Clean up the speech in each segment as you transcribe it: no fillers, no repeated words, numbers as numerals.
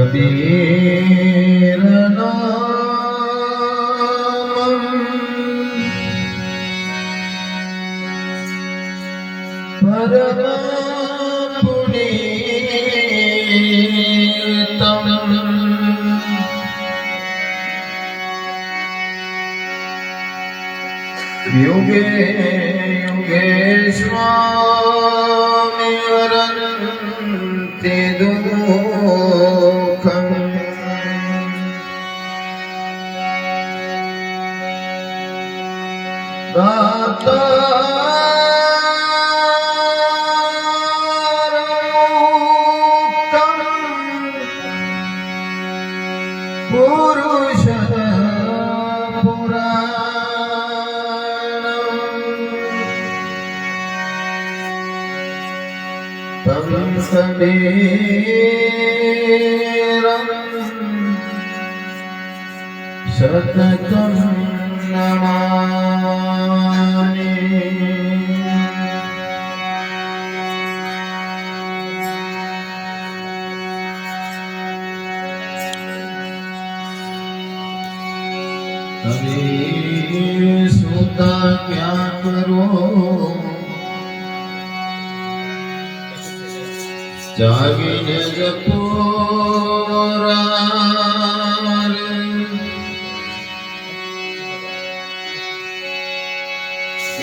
કબીર પરમ પુનીતમ યુગે યુગે સ્વામી વરંતે દુઃખમ પુરુષ પુરાણમ તમ કબીરમ સતતમ નમામિ. कबीर सुता क्या करो जागीने जपो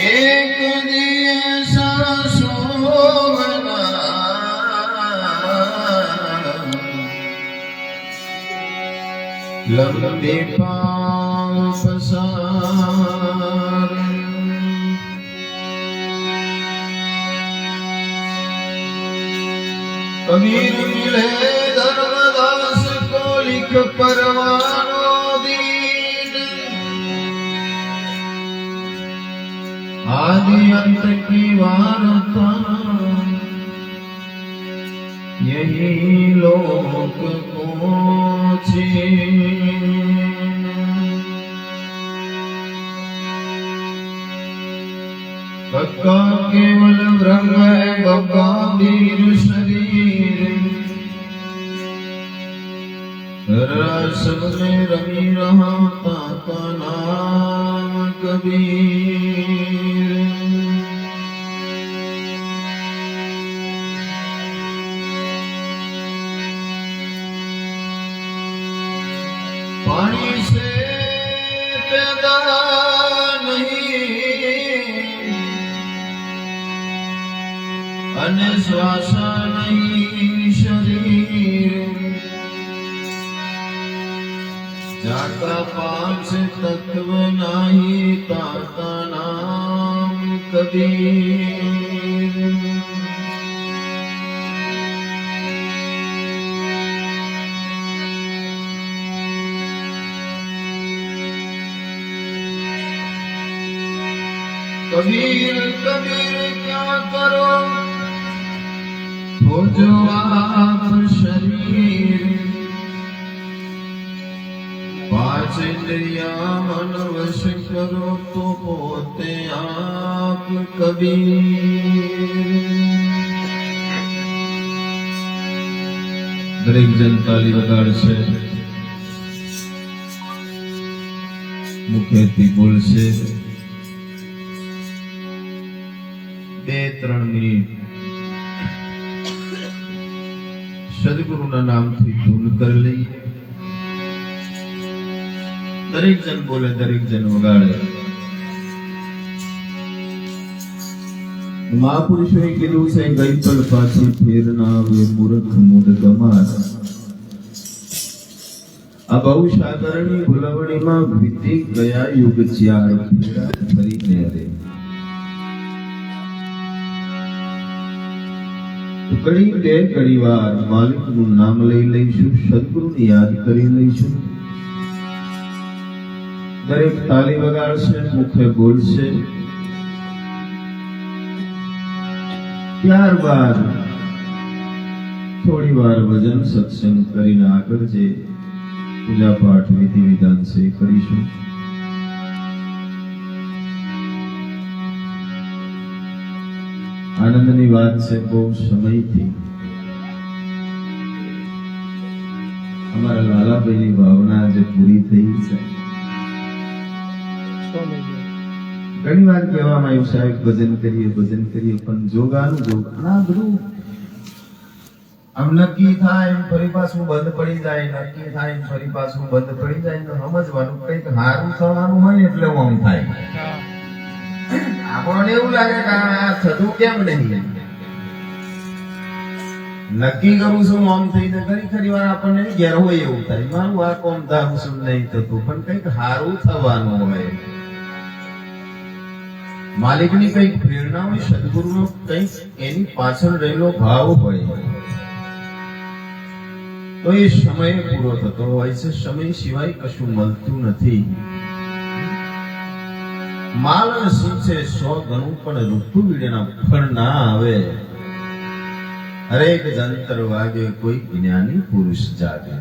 एक दिवस सोवना लंबे पांव पसार कबीर मिले धर्मदास को लिख परवानो दीन आदि अंत की वार्ता यही लोक को बक्का केवल ब्रह्म है बक्का वीर शरीर रस में रमी रहा ताका नाम कबीर. पानी से पैदा અને શ્વાસ નહીં શરીર જાતા પાંચ તત્વ નહીં તાતા નામ કબીર. कबीर कबीर क्या करो हो जो आप शरीर पांच इंद्रिया मन वश करो तो पोते आप कबीर. દરેક જન તાલી વગાડશે મુખેથી બોલશે 2-3 મિનિટ સદગુરુના નામથી ધૂન કરી લઈએ. દરેક જન બોલે દરેક જન વગાડે. મહાપુરુષોએ કીધું છે ગઈ પલ પાછી ફેર ના આવે મૂર્ખ મૂઢ ગમાર. આ બહુ સાધારણી ભૂલવણીમાં વીતી ગયા યુગ 4 ફરીને રે. ઘડી વાર માલિકનું નામ લઈ લઈશું, સદગુરુને યાદ કરી લઈશું. દરેક તાલી વગાડશે, મુખે બોલશે. ત્યારબાદ થોડી વાર ભજન સત્સંગ કરીને આગળ જે પૂજા પાઠ વિધિ વિધાન છે કરીશું. આનંદની વાત છે, બહુ સમયથી અમારા લાલાભાઈની ભાવના આજે પૂરી થઈ છે. ઘણી વાર કહેવામાં આવ્યું સાહેબ ભજન કરીએ પણ જોગાનું જોગ આ બધું આમ નક્કી થાય એમ ફરી પાછું બંધ પડી જાય, નક્કી થાય એમ ફરી પાછું બંધ પડી જાય તો સમજવાનું કંઈક સારું થવાનું હોય એટલે આમ થાય. આપણને એવું લાગે કે આ થતું કેમ નહીં, નક્કી કરું છું આમ થઈ જાય, ખરી વાર આપણને ઘેર હોય એવું થાય મારું આ કોમ ધારું છું નહીં થતું, પણ કંઈક સારું થવાનું હોય, માલિકની કંઈક પ્રેરણા હોય, સદગુરુનો કંઈક એની પાછળ રહેલો ભાવ હોય તો એ સમય પૂરો થતો હોય છે. સમય સિવાય કશું મળતું નથી. માલ અને શું છે 100 ગણું પણ ઋતુ વીડેના ફળ ના આવે. હરેક જંતર વાગે કોઈ જ્ઞાની પુરુષ જાગે.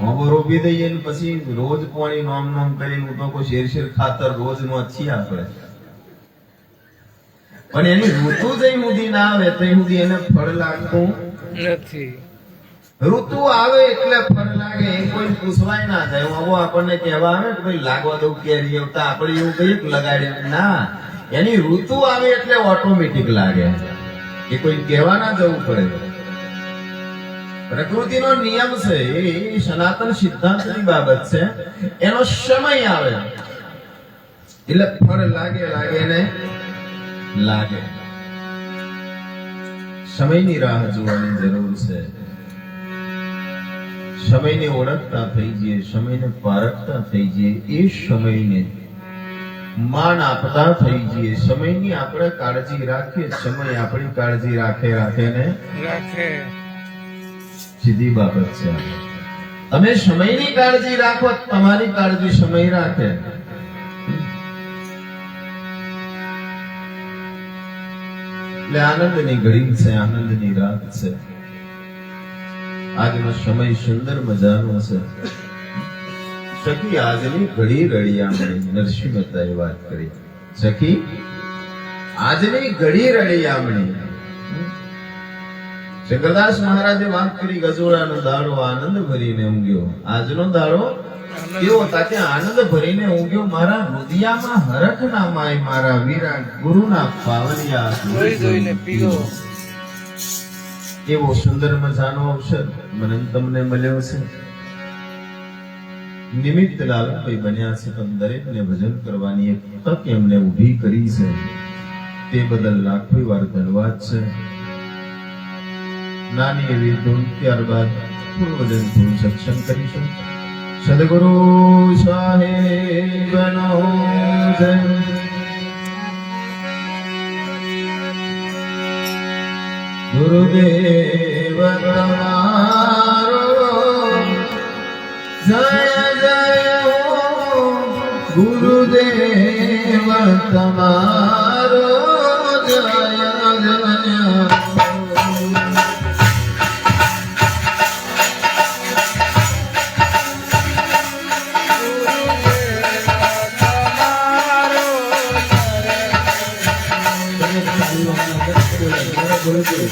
હોમો રોપી દઈએ ને પછી રોજ પાણી નામ કરીને તો કોઈ શેર ખાતર રોજ નો છીએ આપણે, પણ એની ઋતુ જઈ સુધી ના આવે ત્યાં સુધી એને ફળ લાગતું નથી. ઋતુ આવે એટલે ફળ લાગે એ કોઈ પૂછવાય ના જાય. આવો આપણને કહેવા આવે કે ભાઈ લાગવા દઉં કેરી આવતા આપણે એવું કહીએ કે લગાડ્યું ના, એની ઋતુ આવે એટલે ઓટોમેટિક લાગે, એ કોઈ કહેવા ના જવું પડે. પ્રકૃતિનો નિયમ છે, એ સનાતન સિદ્ધાંતની બાબત છે. એનો સમય આવે એટલે ફળ લાગે ને લાગે. સમયની રાહ જોવાની જરૂર છે. સમયને ઓળખતા થઈ જઈએ, સમયને પારખતા થઈ જઈએ, એ સમયને માન આપતા થઈ જઈએ, સમયની આપણે કાળજી રાખીએ, સમય આપણી કાળજી રાખે ને સીધી બાબત છે. તમે સમયની કાળજી રાખો, તમારી કાળજી સમય રાખે. એટલે આનંદની ઘડી છે, આનંદની રાત છે. આજનો સમય સુંદર મજાનો છે. સખી આજની ઘડી રળિયામણી, નરસિંહ મહેતાએ વાત કરી. સખી આજની ઘડી રળિયામણી. શંકરદાસ મહારાજે વાત કરી ગજોડાનો દાડો આનંદ ભરીને ઊંઘ્યો. આજનો દાડો કેવો હતા કે આનંદ ભરીને ઊંઘ્યો. મારા હૃદયમાં હરખ ના માય, મારા વીરા ગુરુના પાવલિયા જોઈને પીઓ. એવો સુંદર મજાનો અવસર મને તમને મળ્યો છે. નિમિત્ત લાલભાઈ બન્યા છે, પણ દરેકને ભજન કરવાની એક તક એમને ઊભી કરી છે, તે બદલ લાખો વાર ધન્યવાદ છે. નાની એવી ધૂન, ત્યારબાદ થોડું ભજન, થોડું સત્સંગ કરીશું. સદગુરુ સાહેબનો જય. ગુરુદેવ તમારો જય જય હો, ગુરુદેવ તમારો જય જય. ગુરુદેવ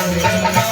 Thank you.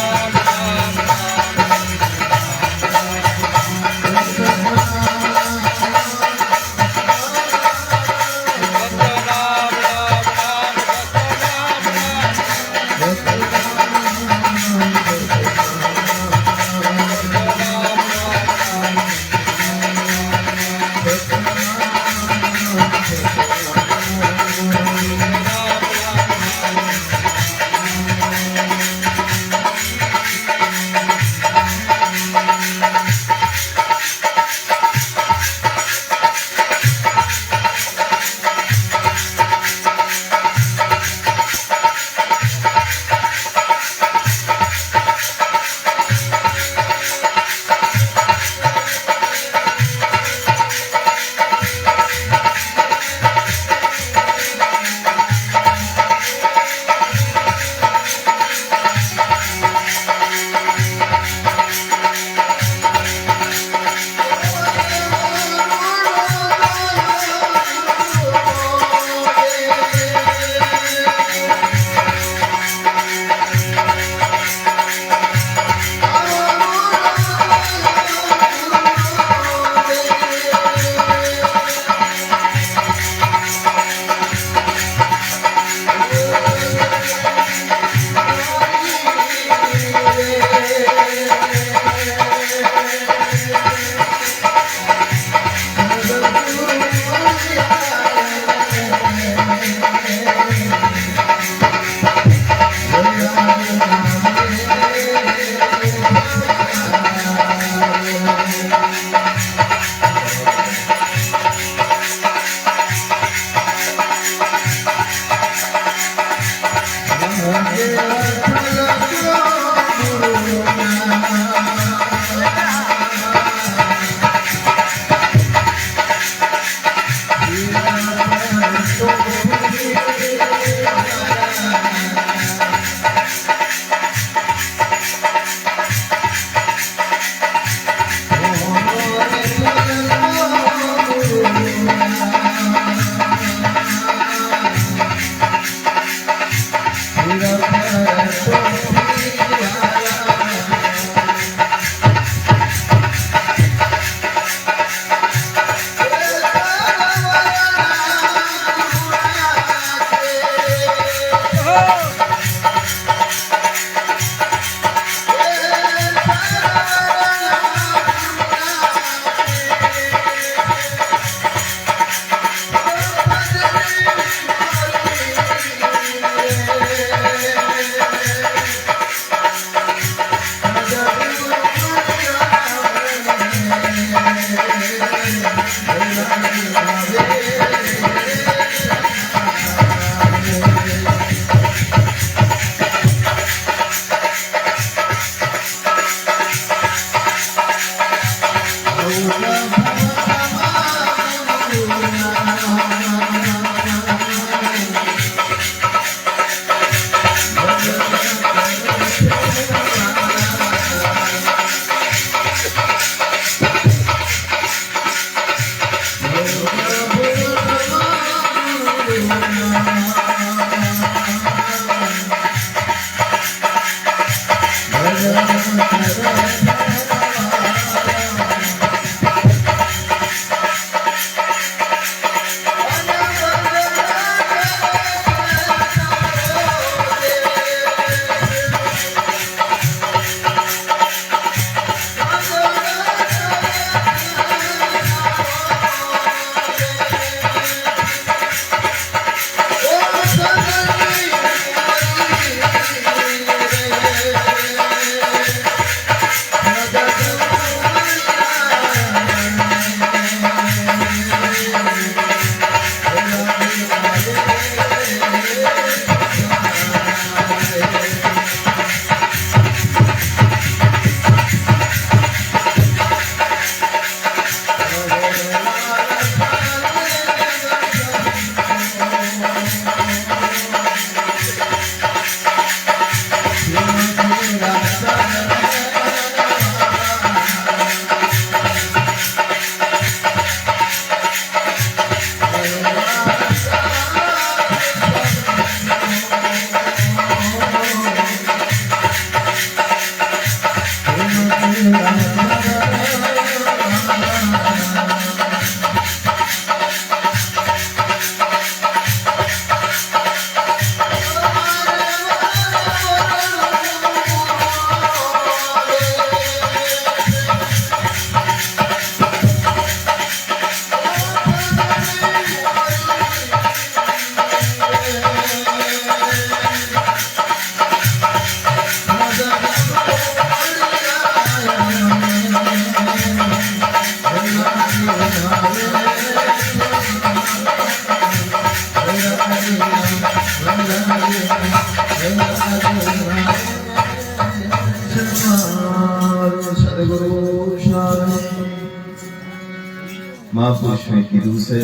મહાપુરુષોએ કીધું છે.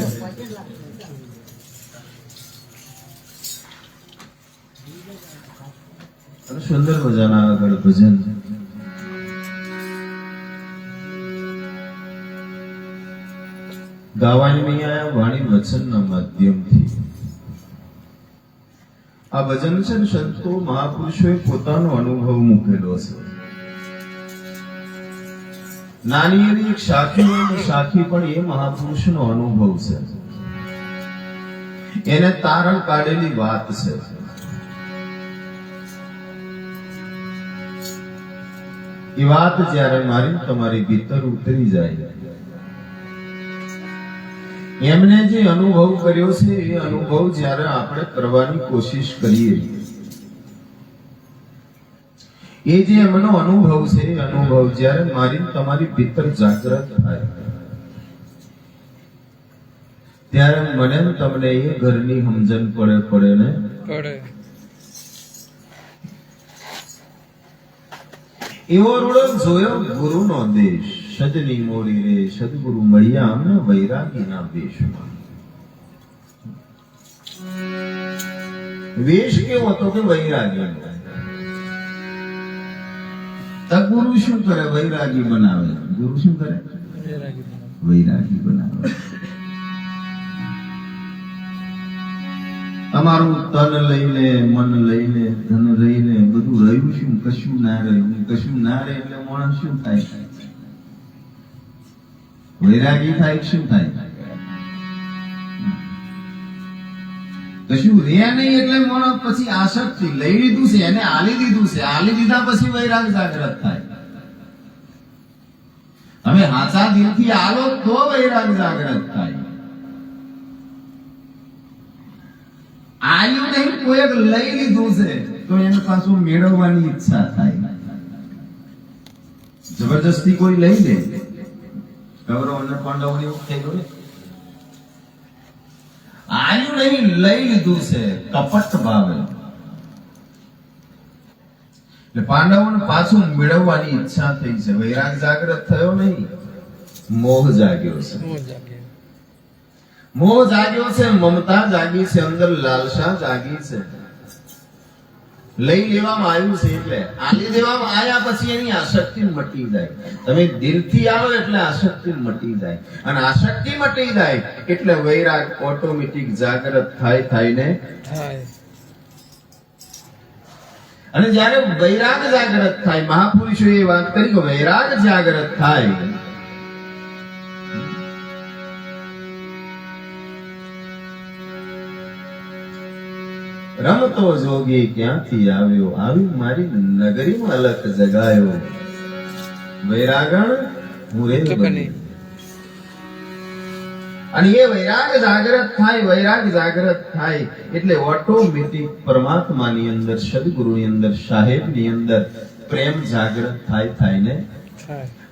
અને સુંદર મજાના આગળ ભજન ગાવાની નહીં આયા વાણી વચનના માધ્યમથી. આ ભજન છે ને સંતો મહાપુરુષોએ પોતાનો અનુભવ મૂકેલો છે. નાની એવી એક સાખી પણ એ મહાપુરુષનો અનુભવ છે. એને તારણ કાઢેલી વાત છે. એ વાત જ્યારે મારી તમારી ભીતર ઉતરી જાય, એમને જે અનુભવ કર્યો છે એ અનુભવ જ્યારે આપણે કરવાની કોશિશ કરીએ, એ જે એમનો અનુભવ છે એ અનુભવ જ્યારે મારી તમારી ભીતર જાગૃત થાય, ત્યારે મને ને તમને એ ઘરની સમજણ પડે ને એવો રૂડો જોયો ગુરુનો દેશ. સજની મોડી રે સદગુરુ મળ્યા અમને વૈરાગીના વેશમાં. વેશ કેવો હતો કે વૈરાગી. ગુરુ શું કરે? વૈરાગી બનાવે. ગુરુ શું કરે? વૈરાગી બનાવે. અમારું તન લઈને, મન લઈને, ધન લઈને બધું રહ્યું શું? કશું ના રહ્યું. કશું ના રહે એટલે માણસ શું થાય? વૈરાગી થાય. શું થાય? કશું રે નહીં એટલે માણસ પછી આસક્તિ લઈ લીધું છે, એને આલી દીધું છે, આલી દીધા પછી વૈરાગ જાગૃત થાય. હવે હાચા દિલથી આલો તો વૈરાગ જાગૃત થાય. આયુ નહીં, કોઈ લઈ લીધું છે તો એને પાછું મેળવવાની ઈચ્છા થાય. જબરજસ્તી કોઈ લઈ લે. કૌરવ અને પાંડવો ને એવું થઈ ગયું. આયુ નહીં, લઈ લીધું છે કપટ ભાવે. એટલે પાંડવોને પાછું મેળવવાની ઈચ્છા થઈ છે. વૈરાગ જાગૃત થયો નહીં, મોહ જાગ્યો છે. મોહ જાગ્યો છે, મમતા જાગી છે, અંદર લાલસા જાગી છે. લઈ લેવામાં આવ્યું છે એટલે આલી દેવામાં આયા પછી એની આસક્તિ મટી જાય. તમે દિલથી આવો એટલે આસક્તિ મટી જાય, અને આસક્તિ મટી જાય એટલે વૈરાગ ઓટોમેટિક જાગૃત થાય ને. અને જ્યારે વૈરાગ જાગૃત થાય, મહાપુરુષોએ વાત કરી કે વૈરાગ જાગૃત થાય, રમતો જોગી ક્યાંથી આવ્યો, આવી મારી નગરીમાં અલખ જગાયો. વૈરાગણ હું રે બની. અને એ વૈરાગ જાગૃત થાય, વૈરાગ જાગૃત થાય એટલે ઓટોમેટિક પરમાત્માની અંદર, સદગુરુની અંદર, સાહેબની અંદર પ્રેમ જાગૃત થાય ને.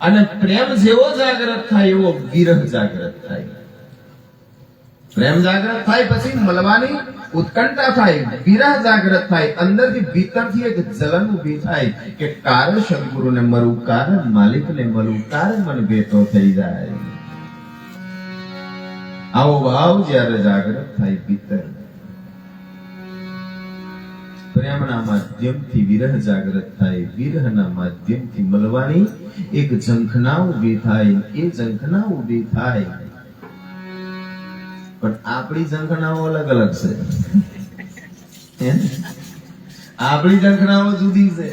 અને પ્રેમ જેવો જાગૃત થાય એવો વિરહ જાગૃત થાય. પ્રેમ જાગૃત થાય પછી મળવાની ઉત્કંઠા થાય, વિરહ જાગૃત થાય, અંદરથી ભીતરથી એક જલન ઊભી થાય કે કારે સદગુરુને મળું, કારે માલિકને મળું, કારે મને ભેટો થઈ જાય. આવો ભાવ જ્યારે જાગૃત થાય ભીતર, પ્રેમના માધ્યમથી વિરહ જાગૃત થાય, વિરહના માધ્યમથી મળવાની એક ઝંખના ઊભી થાય. એ ઝંખના ઊભી થાય પણ આપણી ઝંખનાઓ અલગ અલગ છે. આપણી ઝંખનાઓ જુદી છે.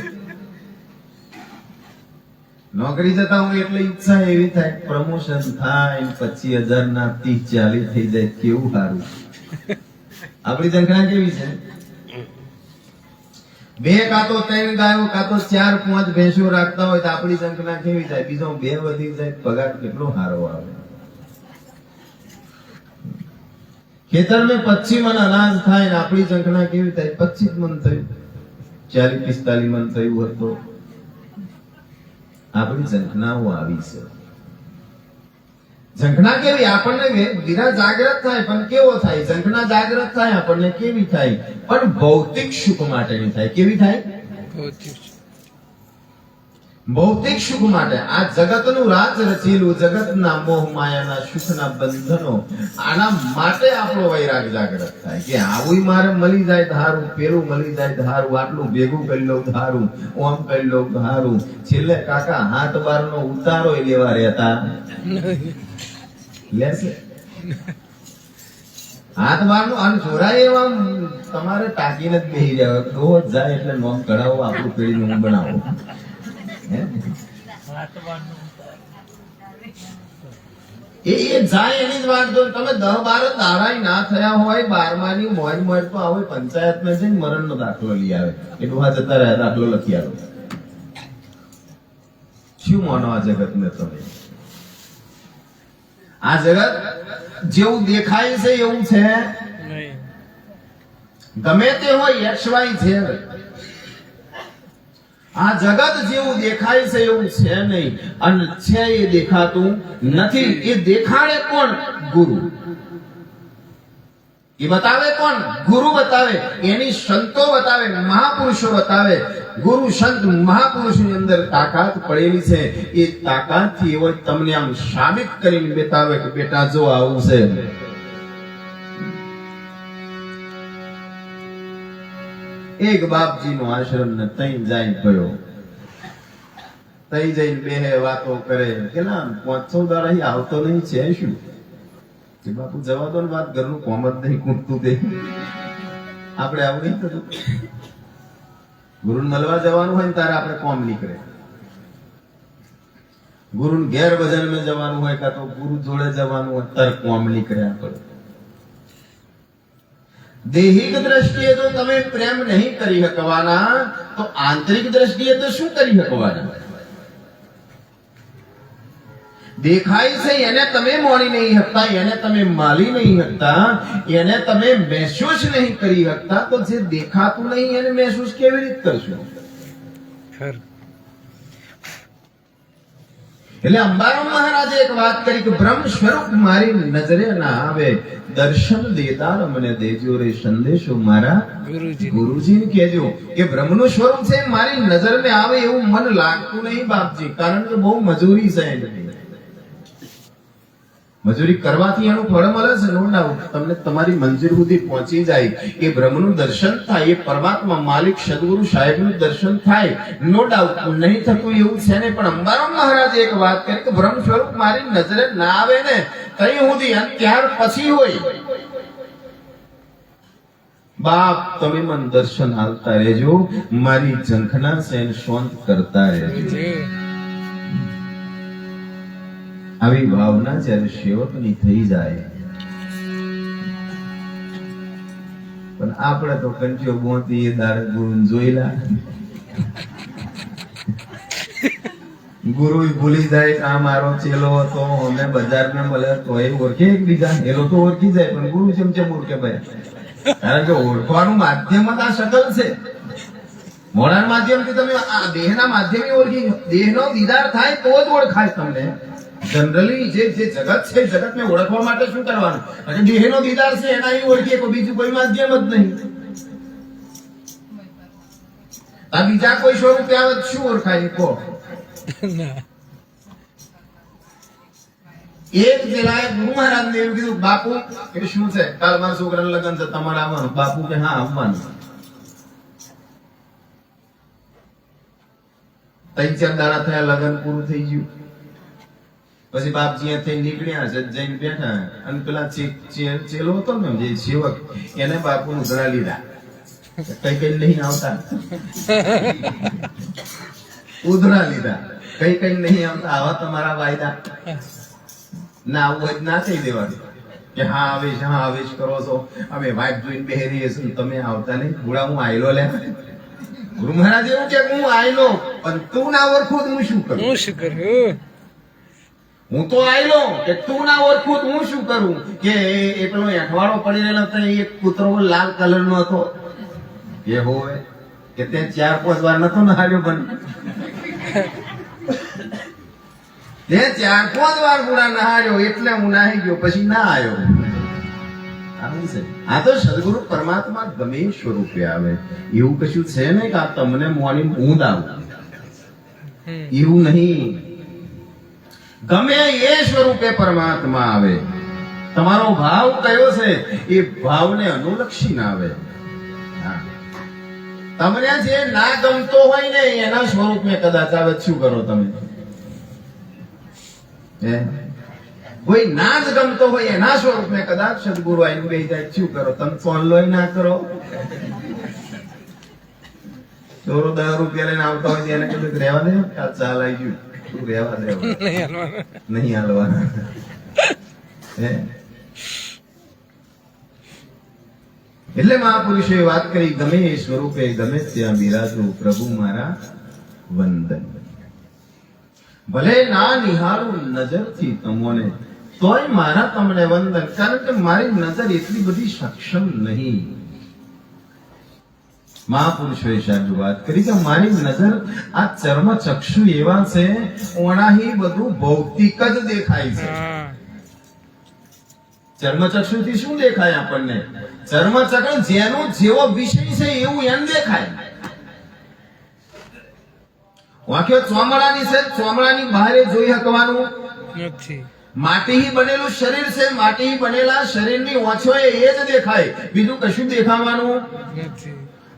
નોકરી જતા હું એટલે ઈચ્છા એવી થાય પ્રમોશન થાય, 25,000 ના 30-40 થઈ જાય, કેવું સારું. આપણી ઝંખના કેવી છે? 2 કાં તો 3 ગાયો, કાં તો 4-5 ભેંસો રાખતા હોય તો આપણી ઝંખના કેવી થાય? બીજો 2 વધી જાય, પગાર કેટલો સારો આવે. ખેતર में 25 મણ અનાજ થાય ને આપણી ઝંખના કેવી થાય? 25 મણ થયું, 40-45 મણ થયું હતો. આપણી ઝંખનાઓ આવી છે. ઝંખના કેવી? આપણને વિરહ જાગૃત થાય પણ કેવો થાય? ઝંખના જાગૃત થાય આપણને કેવી થાય? પણ ભૌતિક સુખ માટેની થાય. કેવી થાય? ભૌતિક સુખ માટે આ જગતનું રાજ રચેલું, જગતના મોહ માયાના સુખના બંધનો, આના માટે આપણો વૈરાગ જાગૃત થાય કે આવું મારે મળી જાય ધારું, પેલું મળી જાય ધારું, આટલું ભેગું કરી લઉં ધારું, ઓમ કરી લઉં ધારું. છેલ્લે કાકા હાથ બારનો ઉતારો લેવા રહેતા લેશે હાથ બારનો અને જોરાય એવા તમારે ટાંકીને જ બેસી જાય, રોજ જાય એટલે નોમ કઢાવો, આપણું પેઢી નું બનાવો. એ જાય એની જ વાત. જો તમે 10-12 દાડાય ના થયા હોય, 12માની મોજ મોજ તો આવે, પંચાયત ને જઈને મરણ નો દાખલો લઈ આવે કે ડોહા જતા રહ્યા, દાખલો લખી આવે. શું માનો આ જગત ને તમે? આ જગત જેવું દેખાય છે એવું છે? ગમે તે હોય XY છે. આ જગત જેવું દેખાય છે એવું છે નહીં, અને છે એ દેખાતું નથી. એ દેખાડે કોણ? ગુરુ. એ બતાવે કોણ? ગુરુ બતાવે. એની સંતો બતાવે, મહાપુરુષો બતાવે. ગુરુ સંત મહાપુરુષની અંદર તાકાત પડેલી છે. એ તાકાતથી એવો તમને આમ સાબિત કરીને બતાવે કે બેટા જો આવું છે. એક બાપજી નો આશ્રમ ને તઈ જાય ગયો, તઈ જઈને બે વાતો કરે કે ના 500 દાડા આવતો નહીં છે શું? કે બાપુ જવા દો ને વાત, ઘરનું કોમ જ નહીં કૂટતું તે. આપણે આવું નહીં થતું. ગુરુને મળવા જવાનું હોય ને તારે આપણે કોમ નીકળે. ગુરુને ઘેર ભજન માં જવાનું હોય કાં તો ગુરુ જોડે જવાનું હોય તારે કોમ નીકળે. આપણે દેહિક દ્રષ્ટિએ તો તમે પ્રેમ નહીં કરી શકવાના, તો આંતરિક દ્રષ્ટિએ તો શું કરી શકવાના? દેખાય છે એને તમે મોડી નહીં શકતા, એને તમે માલી નહીં શકતા, એને તમે મહેસૂસ નહીં કરી શકતા, તો જે દેખાતું નહીં એને મહેસૂસ કેવી રીતે કરશો? એટલે અંબારામ મહારાજે એક વાત કરી કે બ્રહ્મ સ્વરૂપ મારી નજરે ના આવે, દર્શન દેદાર મને દેજો રે સંદેશો મારા ગુરુજીને કહેજો. કે બ્રહ્મનું સ્વરૂપ છે મારી નજરને આવે એવું મન લાગતું નહીં બાપજી, કારણ કે બહુ મજૂરી છે. મજૂરી કરવાથી એનું ફળ મળે છે, નો ડાઉટ. તમને તમારી મંજિલ સુધી પહોંચી જાય, એ બ્રહ્મનું દર્શન થાય, એ પરમાત્મા માલિક સદગુરુ સાહેબનું દર્શન થાય, નો ડાઉટ. નહીં થતું એવું છે ને. પણ અંબારામ મહારાજે એક વાત કરી કે બ્રહ્મ સ્વરૂપ મારી નજરે ના આવે ને તઈ સુધી, અને ત્યાર પછી હોય બાપ તમે મન દર્શન હાલતા રહેજો, મારી ઝંખના સેન શાંત કરતા રહેજો. આવી ભાવના જ્યારે સેવકની થઈ જાય, પણ આપણે તો કંચો બોતી દાર ગુરુ જોઈલા, ગુરુ ભૂલી જાય કે આ મારો ચેલો હતો, અમે બજારમાં મળે તો એ ઓળખે એકબીજા. એલો તો ઓળખી જાય, પણ ગુરુ ચમચમ ઓળખે ભાઈ. કારણ કે ઓળખવાનું માધ્યમ જ આ શકલ છે. મોડાના માધ્યમથી તમે આ દેહના માધ્યમથી ઓળખી, દેહનો દીદાર થાય તો જ ઓળખાય તમને. જનરલી જે જગત છે, જગતને ઓળખવા માટે શું કરવાનું? અને દેહનો દીદાર છે એના અહીં ઓળખીએ, કોઈ બીજું કોઈ માધ્યમ જ નહીં. આ બીજા કોઈ સ્વરૂપે આવે શું ઓળખાય? કહો. એક જગ્યાએ ગુરુ મહારાજ ને એવું કીધું, બાપુ કે શું છે? કાલ મારા છોકરાનું લગ્ન છે, તમારે આવવાનું? બાપુ કે હા આવવાનું. 3-4 દાડા થયા, લગ્ન પૂરું થઈ ગયું. પછી બાપજી અહીંયાથી નીકળ્યા છે, જઈને બેઠા, અને પેલા ચેલો હતો ને જે સેવક, એને બાપુ ઉધડા લીધા. કઈ કઈ નહીં આવતા, ઉધડા લીધા. કઈ કઈ નહીં આવતા, આવા તમારા વાયદા ના, આવું હોય ના થઈ દેવાનું કે હા આવેશ, હા આવેશ કરો છો, અમે વાઇફ જોઈને બેહરી હશું, તમે આવતા નહીં. થોડા હું આયલો લે. ગુરુ મહારાજ એવું કે હું આયલો, પણ તું ના ઓળખું હું શું કરું? હું શું કરું? હું તો આયલો કે તું ના ઓળખું હું શું કરું? કે એ પેલો એઠવાડો પડી રહેલો હતો, એક કૂતરો લાલ કલર નો હતો, એ હોય કે તે 4-5 વાર નતો નહાડ્યો, પણ તે 4-5 વાર ગુડા નહાડ્યો એટલે હું નાહી ગયો, પછી ના આવ્યો. આ તો સદગુરુ પરમાત્મા ગમે સ્વરૂપે આવે, એવું કશું છે ને કે આ તમને મોની ઊંઘ આવું. એવું નહીં. ગમે એ સ્વરૂપે પરમાત્મા આવે, તમારો ભાવ કયો છે એ ભાવને અનુલક્ષીને આવે. હા. તમને જે ના ગમતો હોય ને એના સ્વરૂપને કદાચ આવે, શું કરો તમે? કોઈ ના જ ગમતો હોય એના સ્વરૂપને કદાચ સદગુરુ આઈને બેસી જાય, શું કરો તમે? ફોન લોય ના કરો. ચોરો 10 રૂપિયા લઈને આવતા હોય એને કીધું રહેવા દે, આ ચાલ આવી ગયું, તું રહેવા દે, નહીં હાલવાના. એટલે મહાપુરુષોએ વાત કરી, ગમે એ સ્વરૂપે ગમે ત્યાં બિરાજવું પ્રભુ મારા વંદન. ભલે ના નિહાળું નજરથી તમોને, તોય મારા તમને વંદન, કારણ કે મારી નજર એટલી બધી સક્ષમ નહીં. મહાપુરુષોએ સાહેબ વાત કરી કે મારી નજર આ ચર્મ ચક્ષુ એવા છે, ઓણાહી બધું ભૌતિક જ દેખાય છે. ચર્મચક્ષુ થી શું દેખાય આપણને? ચર્મચક્ષુ જેનો જેવો વિષય છે એવું એમ દેખાય. વાક્યો ચોમડાની છે, ચોમડાની બહાર જોઈ શકવાનું નથી. માટીથી બનેલું શરીર છે, માટીથી બનેલા શરીરની ઓછો એ જ દેખાય, બીજું કશું દેખાવાનું નથી.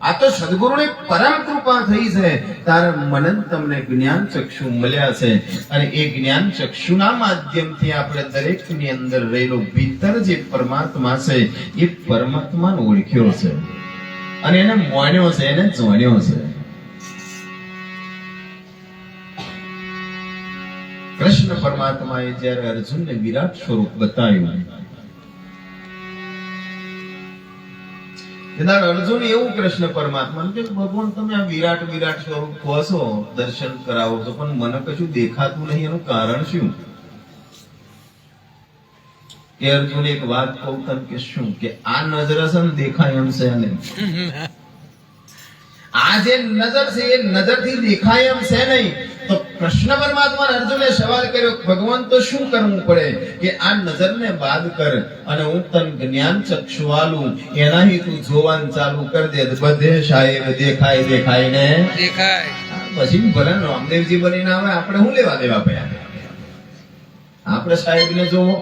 આ તો સદગુરુની પરમ કૃપા થઈ છે, તારે મને તમને જ્ઞાન ચક્ષુ મળ્યા છે, અને એ જ્ઞાન ચક્ષુના માધ્યમથી આપણે દરેકની અંદર રહેલો ભીતર જે પરમાત્મા છે એ પરમાત્માને ઓળખ્યો છે, અને એને માન્યો છે, એને જાણ્યો છે. કૃષ્ણ પરમાત્માએ જ્યારે અર્જુનને વિરાટ સ્વરૂપ બતાવ્યું, અર્જુન એવું કૃષ્ણ પરમાત્મા કે ભગવાન તમે આ વિરાટ વિરાટ સ્વરૂપ કહો છો, દર્શન કરાવો છો, પણ મને કશું દેખાતું નહીં, એનું કારણ શું? કે અર્જુન એક વાત કહું તને કે શું, કે આ નજર છે ને દેખાય એમ છે નહીં. આ જે નજર છે એ નજર થી દેખાય એમ છે નહીં. તો કૃષ્ણ પરમાત્મા અર્જુને સવાલ કર્યો, ભગવાન તો શું કરવું પડે કે આ નજરને બાદ કર અને હું તને જ્ઞાન ચક્ષુ આલું, એનાથી તું જોવાનું ચાલુ કરી દે, બધે સાહેબ દેખાય દેખાય ને દેખાય. પછી ભલે રામદેવજી બનીને આવે, આપણે શું લેવા દેવા પડ્યા? આપણે સાહેબ ને જોવો,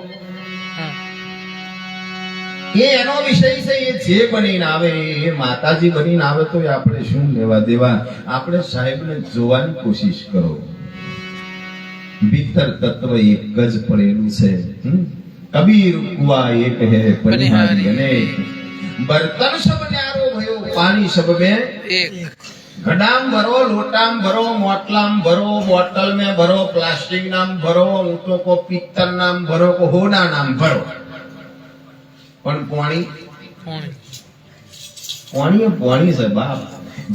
એ એનો વિષય છે, એ જે બનીને આવે, એ માતાજી બનીને આવે, તો આપણે શું લેવા દેવા? આપણે સાહેબને જોવાની કોશિશ કરો. ભીતર તત્વ એક જ પડેલું છે. કબીર કુવા એક હે પરિહારી અનેક, બર્તન સબ ન્યારો ભયો પાણી સબ में एक. ઘડામ ભરો, લોટામ ભરો, મોટલામ ભરો, બોટલ में ભરો, પ્લાસ્ટિક નામ ભરો, ઊંટો કો પિત્તર નામ ભરો, કો હોના નામ ભરો, પણ પાણી છે બાપ.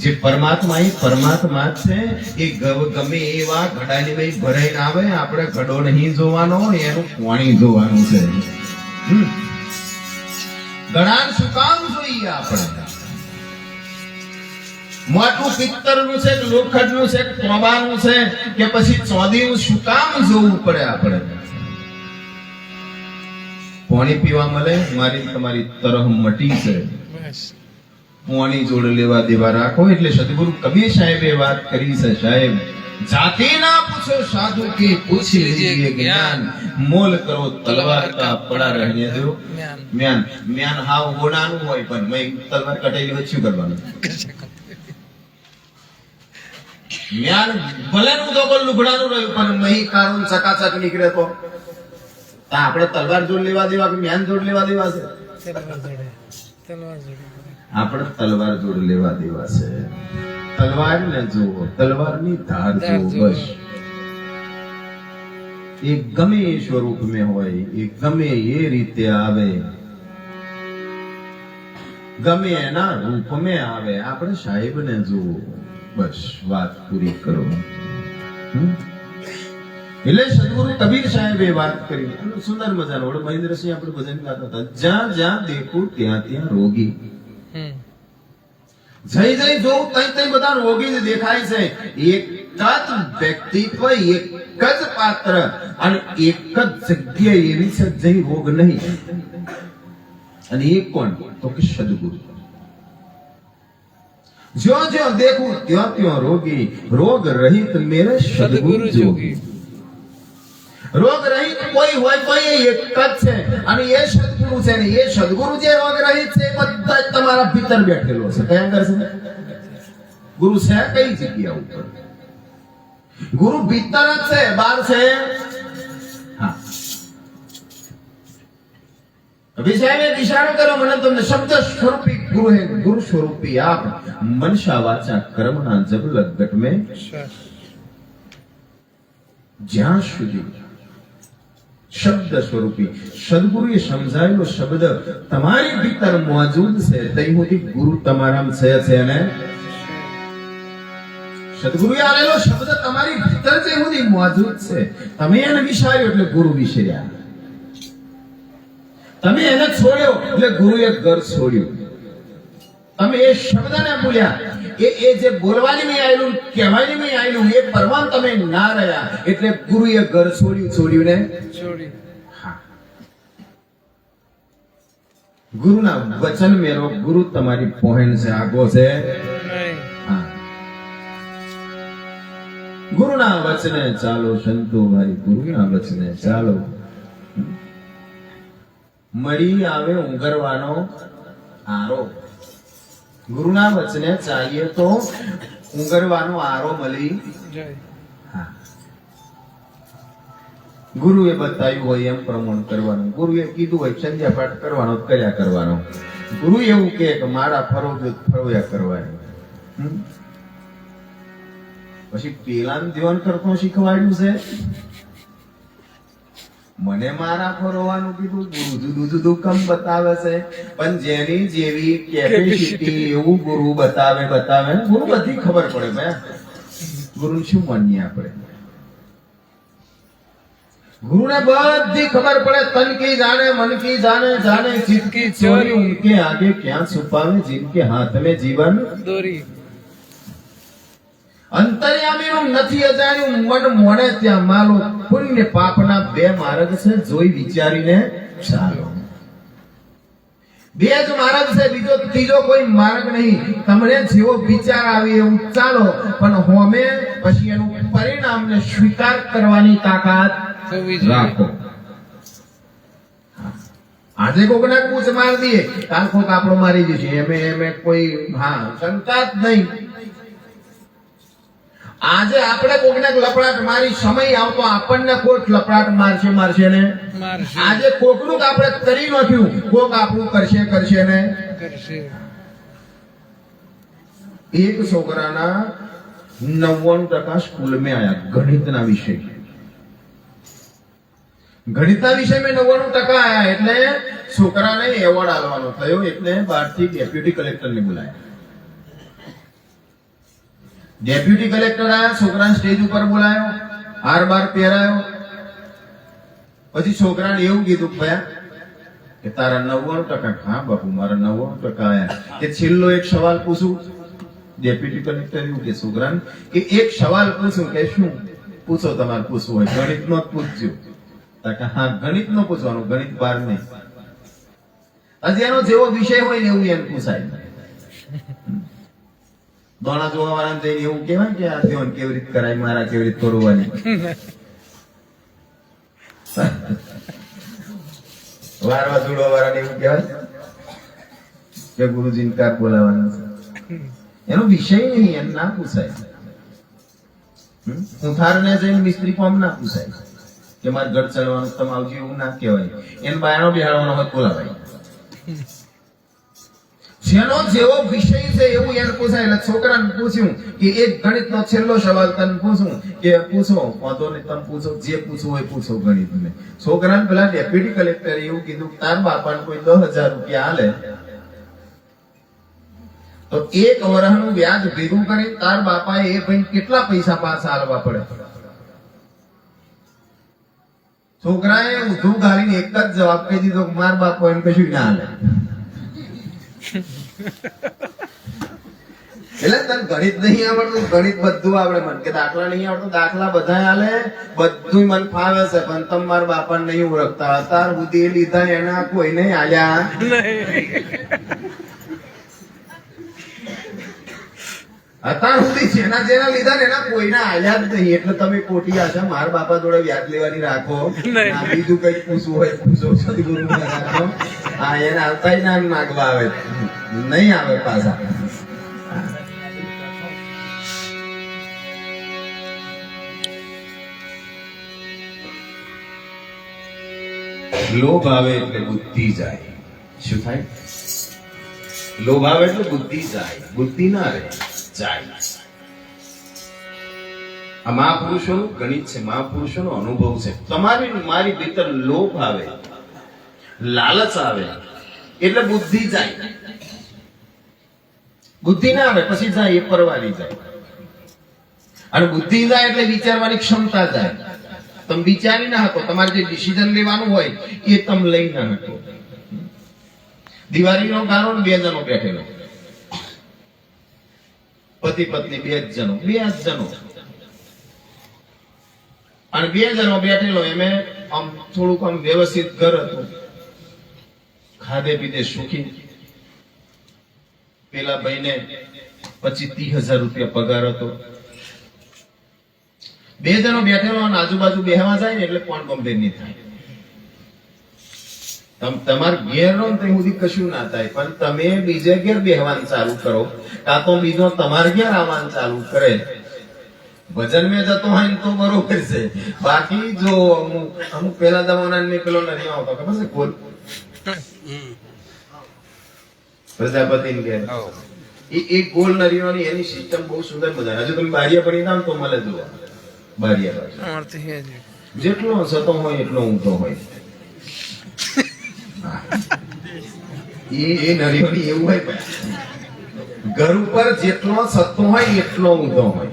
જે પરમાત્મા એ પરમાત્મા છે, એ ગમે એવા ઘડાની ભાઈ ભરાઈને આવે, આપણે ઘડો નહીં જોવાનો, એનું પાણી જોવાનું છે. ઘડા શું કામ જોઈએ? આપણે મોટું પિત્તરનું છે કે લોખંડનું છે કે તોબાનું છે કે પછી ચોદીનું શું કામ જોવું પડે? આપણે પાણી પીવા મળે, મારી તમારી તરફ મટી છે, પાણી જોડે લેવા દેવા રાખો. એટલે સદગુરુ કબીર સાહેબે વાત કરી છે, સાહેબ જાતે ના પૂછો સાધુ की पूछ लीजिए ज्ञान, मोल करो तलवार का पड़ा रहने दो म्यान. म्याન હાવ ગોડાનું હોય, પણ મેં તલવાર કટેલી હોય, શું કરવાનું? म्यान ભલે નું તો લુગડાનું રહ્યું, પણ મહી કારું ચકાચક નીકળે તો આપણે તલવાર જોડ લેવા દેવા કે म्यान જોડ લેવા દેવા છે? આપણે તલવાર જોડ લેવા દેવા છે. તલવાર ને જુઓ, તલવારની ધાર જુઓ, બસ. એ ગમે એ સ્વરૂપ में હોય, એ ગમે એ રીતે આવે, ગમે એના રૂપ में આવે, આપણે સાહેબ ને જુઓ, બસ. વાત પૂરી કરો. એટલે સદગુરુ કબીર સાહેબે વાત કરી, સુંદર મજાનો. વડે મહેન્દ્રસિંહ આપણે ભજન ગાતા હતા, જ્યાં જ્યાં દેખું ત્યાં ત્યાં રોગી. જઈ જઈ જોઉં તઈ તઈ બધા રોગી જ દેખાય છે. એક જ વ્યક્તિત્વ, એક જ પાત્ર અને એક જ જગ્યાએ એવી છે જઈ રોગ નહીં. અને એ કોણ? તો કે સદગુરુ. ज्यो ज्यो देखूं त्यों त्यों रोगी, रोग रहित मेरे सद्गुरु जोगी। રોગ રહિત કોઈ હોય તો એ એક જ છે અને એ સદગુરુ છે ને એ સદગુરુ જે રોગ રહિત છે બધા જ તમારા ભીતર બેઠેલો છે કયા અંદર છે ગુરુ છે કઈ જગ્યા ઉપર ગુરુ ભીતર જ છે બહાર છે હા વિષયને ઇશારો કરો મને તમને શબ્દ સ્વરૂપી ગુરુ હે ગુરુ સ્વરૂપી આપ મનસા વાચા કર્મના જબલક ઘટ में જ્યાં સુધી શબ્દ સ્વરૂપી સદગુરુએ સમજાયેલો શબ્દ તમારી ભીતર મોજૂદ છે તઈ સુધી ગુરુ તમારામાં છે ને સદગુરુએ આલેલો શબ્દ તમારી ભીતર જે સુધી મોજૂદ છે તમે એને વિચાર્યો એટલે ગુરુ વિસર્યા તમે એને છોડ્યો એટલે ગુરુએ ઘર છોડ્યું તમે એ શબ્દને બોલ્યા એ જે બોલવાની મેં આયેલું કહેવાની મેં આયેલું એ પરવાન તમે ના રહ્યા એટલે ગુરુએ ઘર છોડ્યું ને હા ગુરુના વચન મેરો ગુરુ તમારી પહોંચ છે આગો છે હા ગુરુના વચને ચાલો સંતો ભાઈ ગુરુના વચને ચાલો મળી આવે ઊંઘરવાનો આરો ગુરુના વચને ચાલીએ તો ઊંઘરવાનો આરો મળી જાય ગુરુએ બતાવ્યું હોય એમ પ્રમાણ કરવાનું ગુરુએ કીધું હોય સંધ્યા પાઠ કરવાનો કર્યા કરવાનો ગુરુ એવું કે મારા ફરવ્યા કરવાનું પછી પેલાનું ધ્યાન કરતો શીખવાડ્યું છે મને મારા ફરવાનું કીધું ગુરુ જુદું જુદું કમ બતાવે છે પણ જેની જેવી કેપેસિટી એવું ગુરુ બતાવે ગુરુ બધી ખબર પડે ભાઈ ગુરુ શું માનીએ આપણે गुरु ने बड़ी खबर पड़े तन की जाने मन की जाने जाने चित की चोरी उनके आगे क्या छुपावे जिनके हाथ में जीवन दोरी अंतर्यामी નું નથી અજાણ્યું મન મોણે ત્યાં માલો પુણ્ય પાપના બે માર્ગ છે જોઈ વિચારીને ચાલો બે જ માર્ગ છે બીજો ત્રીજો કોઈ માર્ગ નહીં તમને જેવો વિચાર આવે એવું ચાલો પણ હોમે પછી એનું પરિણામને સ્વીકાર કરવાની તાકાત રાખો આજે કોકના કૂચ માર દઈએ કાલ કોક આપણો મારી જશે એમે કોઈ હા શંકા જ નહીં આજે આપણે કોકને લપડાટ મારી સમય આવતો આપણને કોક લપડાટ મારશે ને આજે કોકનું આપણે કરી નાખ્યું કોક આપણું કરશે ને એક છોકરાના 99% સ્કૂલ में आया ગણિતના વિષય ગણિતના વિષયમાં 99% આયા એટલે છોકરાને એવોર્ડ આપવાનો થયો એટલે બહારથી ડેપ્યુટી કલેક્ટરને બોલાયા ડેપ્યુટી કલેક્ટર આયા છોકરાને સ્ટેજ ઉપર બોલાયો હાર બાર પહેરાયો પછી છોકરાને એવું કીધું ભયા કે તારા 99% હા બાપુ મારા 99% આયા કે છેલ્લો એક સવાલ પૂછું ડેપ્યુટી કલેક્ટર એવું કે છોકરાને કે એક સવાલ પૂછું કે શું પૂછો તમારે પૂછવું હોય ગણિતનો જ પૂછજો હા ગણિત નો પૂછવાનું ગણિત બાર નહીં હજી એનો જેવો વિષય હોય ને એવું એને પૂછાય દોણા જોવા વાળાને જઈને એવું કહેવાય કે આ ધ્યાન કેવી રીતે કરાય મારા કેવી રીતે તોડવાની વારવા જોડવા વાળાને એવું કહેવાય કે ગુરુજીને કાર બોલાવવાના છે એનો વિષય નહીં એમ ના પૂછાય હું થારને જઈને મિસ્ત્રી કોમ ના પૂછાય કે મારે ઘર ચાલવાનું તમે આવજો એવું ના કહેવાય એને બાયણો બિહાડવાનો હોય બોલાવાય જેનો જેવો વિષય છે એવું એને પૂછાય એટલે છોકરાને પૂછ્યું કે એક ગણિતનો છેલ્લો સવાલ તને પૂછું કે પૂછો વાંધો નહીં તમે પૂછો જે પૂછવું હોય પૂછો ગણિતને છોકરાને પેલા ડેપ્યુટી કલેક્ટરે એવું કીધું તાર બાપાને કોઈ 10,000 રૂપિયા આલે તો એક વર્ષનું વ્યાજ ભેગું કરી તાર બાપાએ એ ભાઈ કેટલા પૈસા પાછા આલવા પડે છોકરાએ ઊંધું ગાલીને એક જ જવાબ કહી દીધો માર બાપો એમ કશું ના હાલે એટલે તને ગણિત નહીં આવડતું ગણિત બધું આવડે મને કે દાખલા નહીં આવડતું દાખલા બધા હાલે બધું મને ફાવે છે પણ તમે મારા બાપાને નહીં ઓળખતા અત્યાર સુધી લીધા એના કોઈ નહીં આલ્યા અત્યાર સુધી જેના લીધા ને એના કોઈના આલ્યા જ નહીં. એટલે તમે ખોટી આશા મારા બાપા જોડે વ્યાજ લેવાની રાખો. આ બીજું કઈ પૂછવું હોય પૂછો, સદગુરુ રાખો. હા, એને આવતા ના માગવા આવે, નહીં આવે પાછા. લોભ આવે એટલે બુદ્ધિ જાય. શું થાય? લોભ આવે એટલે બુદ્ધિ જાય. બુદ્ધિ ના રહે, જાય. આ મહાપુરુષોનું ગણિત છે, મહાપુરુષોનો અનુભવ છે. તમારી મારી ભીતર લોભ આવે, લાલચ આવે એટલે બુદ્ધિ જાય. બુદ્ધિ ના આવે પછી જાય એ પરવારી જાય. અને બુદ્ધિ જાય એટલે વિચારવાની ક્ષમતા જાય. તમે વિચારી ના શકો, તમારે જે ડિસિઝન લેવાનું હોય એ તમે લઈ ના શકો. દિવાળીનો ગાળો ને 2 જણો બેઠેલો, પતિ પત્ની 2 જ જણો, અને 2 જણો બેઠેલો. એમે આમ થોડુંક આમ વ્યવસ્થિત ઘર હતું, ખાધે પીધે સુખી. પેલા ભાઈને 25-30,000 રૂપિયા પગાર હતો. 2 જણો બેઠેલો અને આજુબાજુ બેહવા જાય ને એટલે કોણ કમ્પ્લેન નહીં થાય. તમારે ઘેર રહો ત્યાં સુધી કશું ના થાય, પણ તમે બીજે ઘેર બેહવાનું ચાલુ કરો, કાં તો બીજો તમારે ઘેર આવવાનું ચાલુ કરે. ભજન મેં જતો હોય ને તો બરોબર છે. બાકી જો અમુક પેલા જમાના મેં પેલો નથી આવતો, ખબર છે કોલ પ્રજાપતિ ને ઘેર એ ગોળ નરીઓની એની સિસ્ટમ બહુ સુંદર મજા. હજુ તમે બારીયા પડી ના તો મળે જોવા. બારીયા જેટલો સતો હોય એટલો ઊંધો હોય. એ નરીઓની એવું હોય, ઘર ઉપર જેટલો સત્તો હોય એટલો ઊંધો હોય.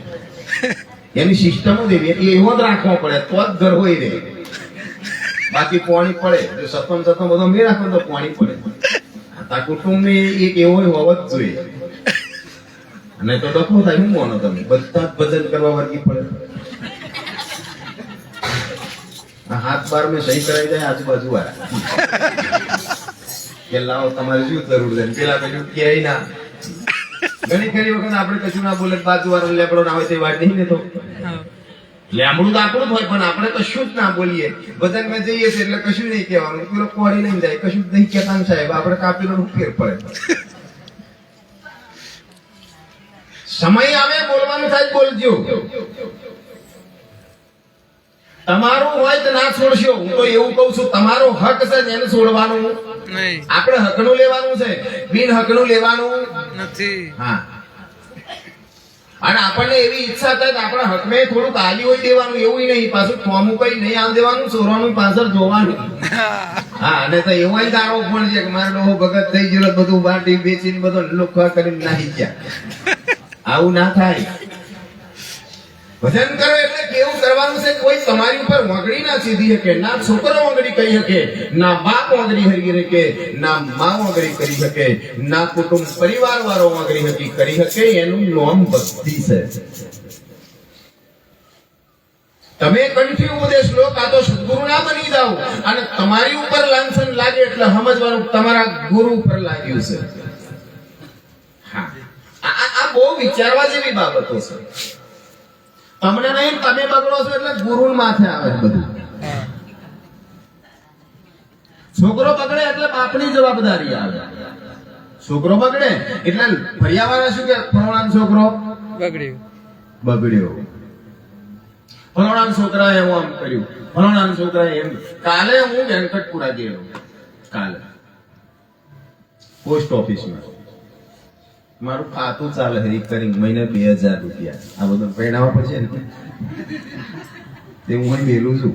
એની સિસ્ટમ જ એવી, એવો જ રાખવો પડે તો જ ઘર હોય રે. બાકી પાણી પડે, જો સત્તો બધો મેં રાખો તો પાણી પડે. આ કુટુંબ ને એક એવો હોવો જ જોઈએ. અને તો ડખો થાય. શું માનો તમે? બધા જ ભજન કરવા વર્ગી પડે. હાથ બાર મેં સહી કરાવી જાય આજુબાજુ વાળા કે લાવો તમારે શું જરૂર છે. પેલા કશું ક્યાંય ના. ઘણી ખરી વખત આપણે કશું ના બોલે, બાજુ વાળો લેબડો ના હોય તે વાત નહીં ને. તો લેમડું તો આપણું જ હોય, પણ આપણે કશું જ ના બોલીએ. ભજનમાં જઈએ છીએ એટલે કશું નહીં કહેવાનું. પેલો કોળી લઈને જાય, કશું જ નહીં કહેતા સાહેબ, આપણે કાપેલો ફેર પડે. સમય આવે બોલવાનું થાય, બોલજો. તમારું હોય તો ના છોડશો. હું તો એવું કઉ છું, તમારો હક છે એને છોડવાનું નહીં. આપણે હકનું લેવાનું છે, બિન હકનું લેવાનું નથી. હા, અને આપણને એવી ઈચ્છા થાય કે આપણા હક મેં થોડુંક આલી હોય દેવાનું, એવું નહીં. પાછું થોમું કઈ નહીં આલ દેવાનું, ચોરવાનું પાછળ જોવાનું. હા, અને તો એવો દારો પણ છે કે મારે ડોહો ભગત થઈ ગયો, બધું બાટી વેચીને બધો લોખવા કરીને નાહી ગયા. આવું ના થાય. ભજન કરો એટલે કેવું કરવાનું છે? કોઈ તમારી ઉપર વગડી ના સીધી શકે, ના છોકરો વગડી કરી શકે, ના બાપ વગડી હરી શકે, ના માં વગડી કરી શકે, ના કુટુંબ પરિવાર વાળો વગડી કરી શકે. એનું નામ ભક્તિ છે. તમે કંઠી ઉપદેશ લો, કાં તો સદગુરુ ના બની જાઓ. અને તમારી ઉપર લાંછન લાગે એટલે સમજવાનું તમારા ગુરુ ઉપર લાગ્યું છે. હા, આ બહુ વિચારવા જેવી બાબતો છે. તમને નહીં, તમે બગડો છો એટલે ગુરુ માથે આવે બધું. છોકરો બગડે એટલે બાપની જવાબદારી આવે. છોકરો બગડે એટલે ફરિયાવાળા શું કે ફલાણા છોકરો બગડ્યો, ફલાણા છોકરાએ એવું આમ કર્યું, ફલાણા છોકરાએ એમ. કાલે હું વેંકટપુરા ગયો, કાલે પોસ્ટ ઓફિસમાં મારું ખાતું ચાલે રિકરિંગ, મહિને 2000 રૂપિયા. આ બધું પરિણામ પડશે ને તે હું મેલું છું.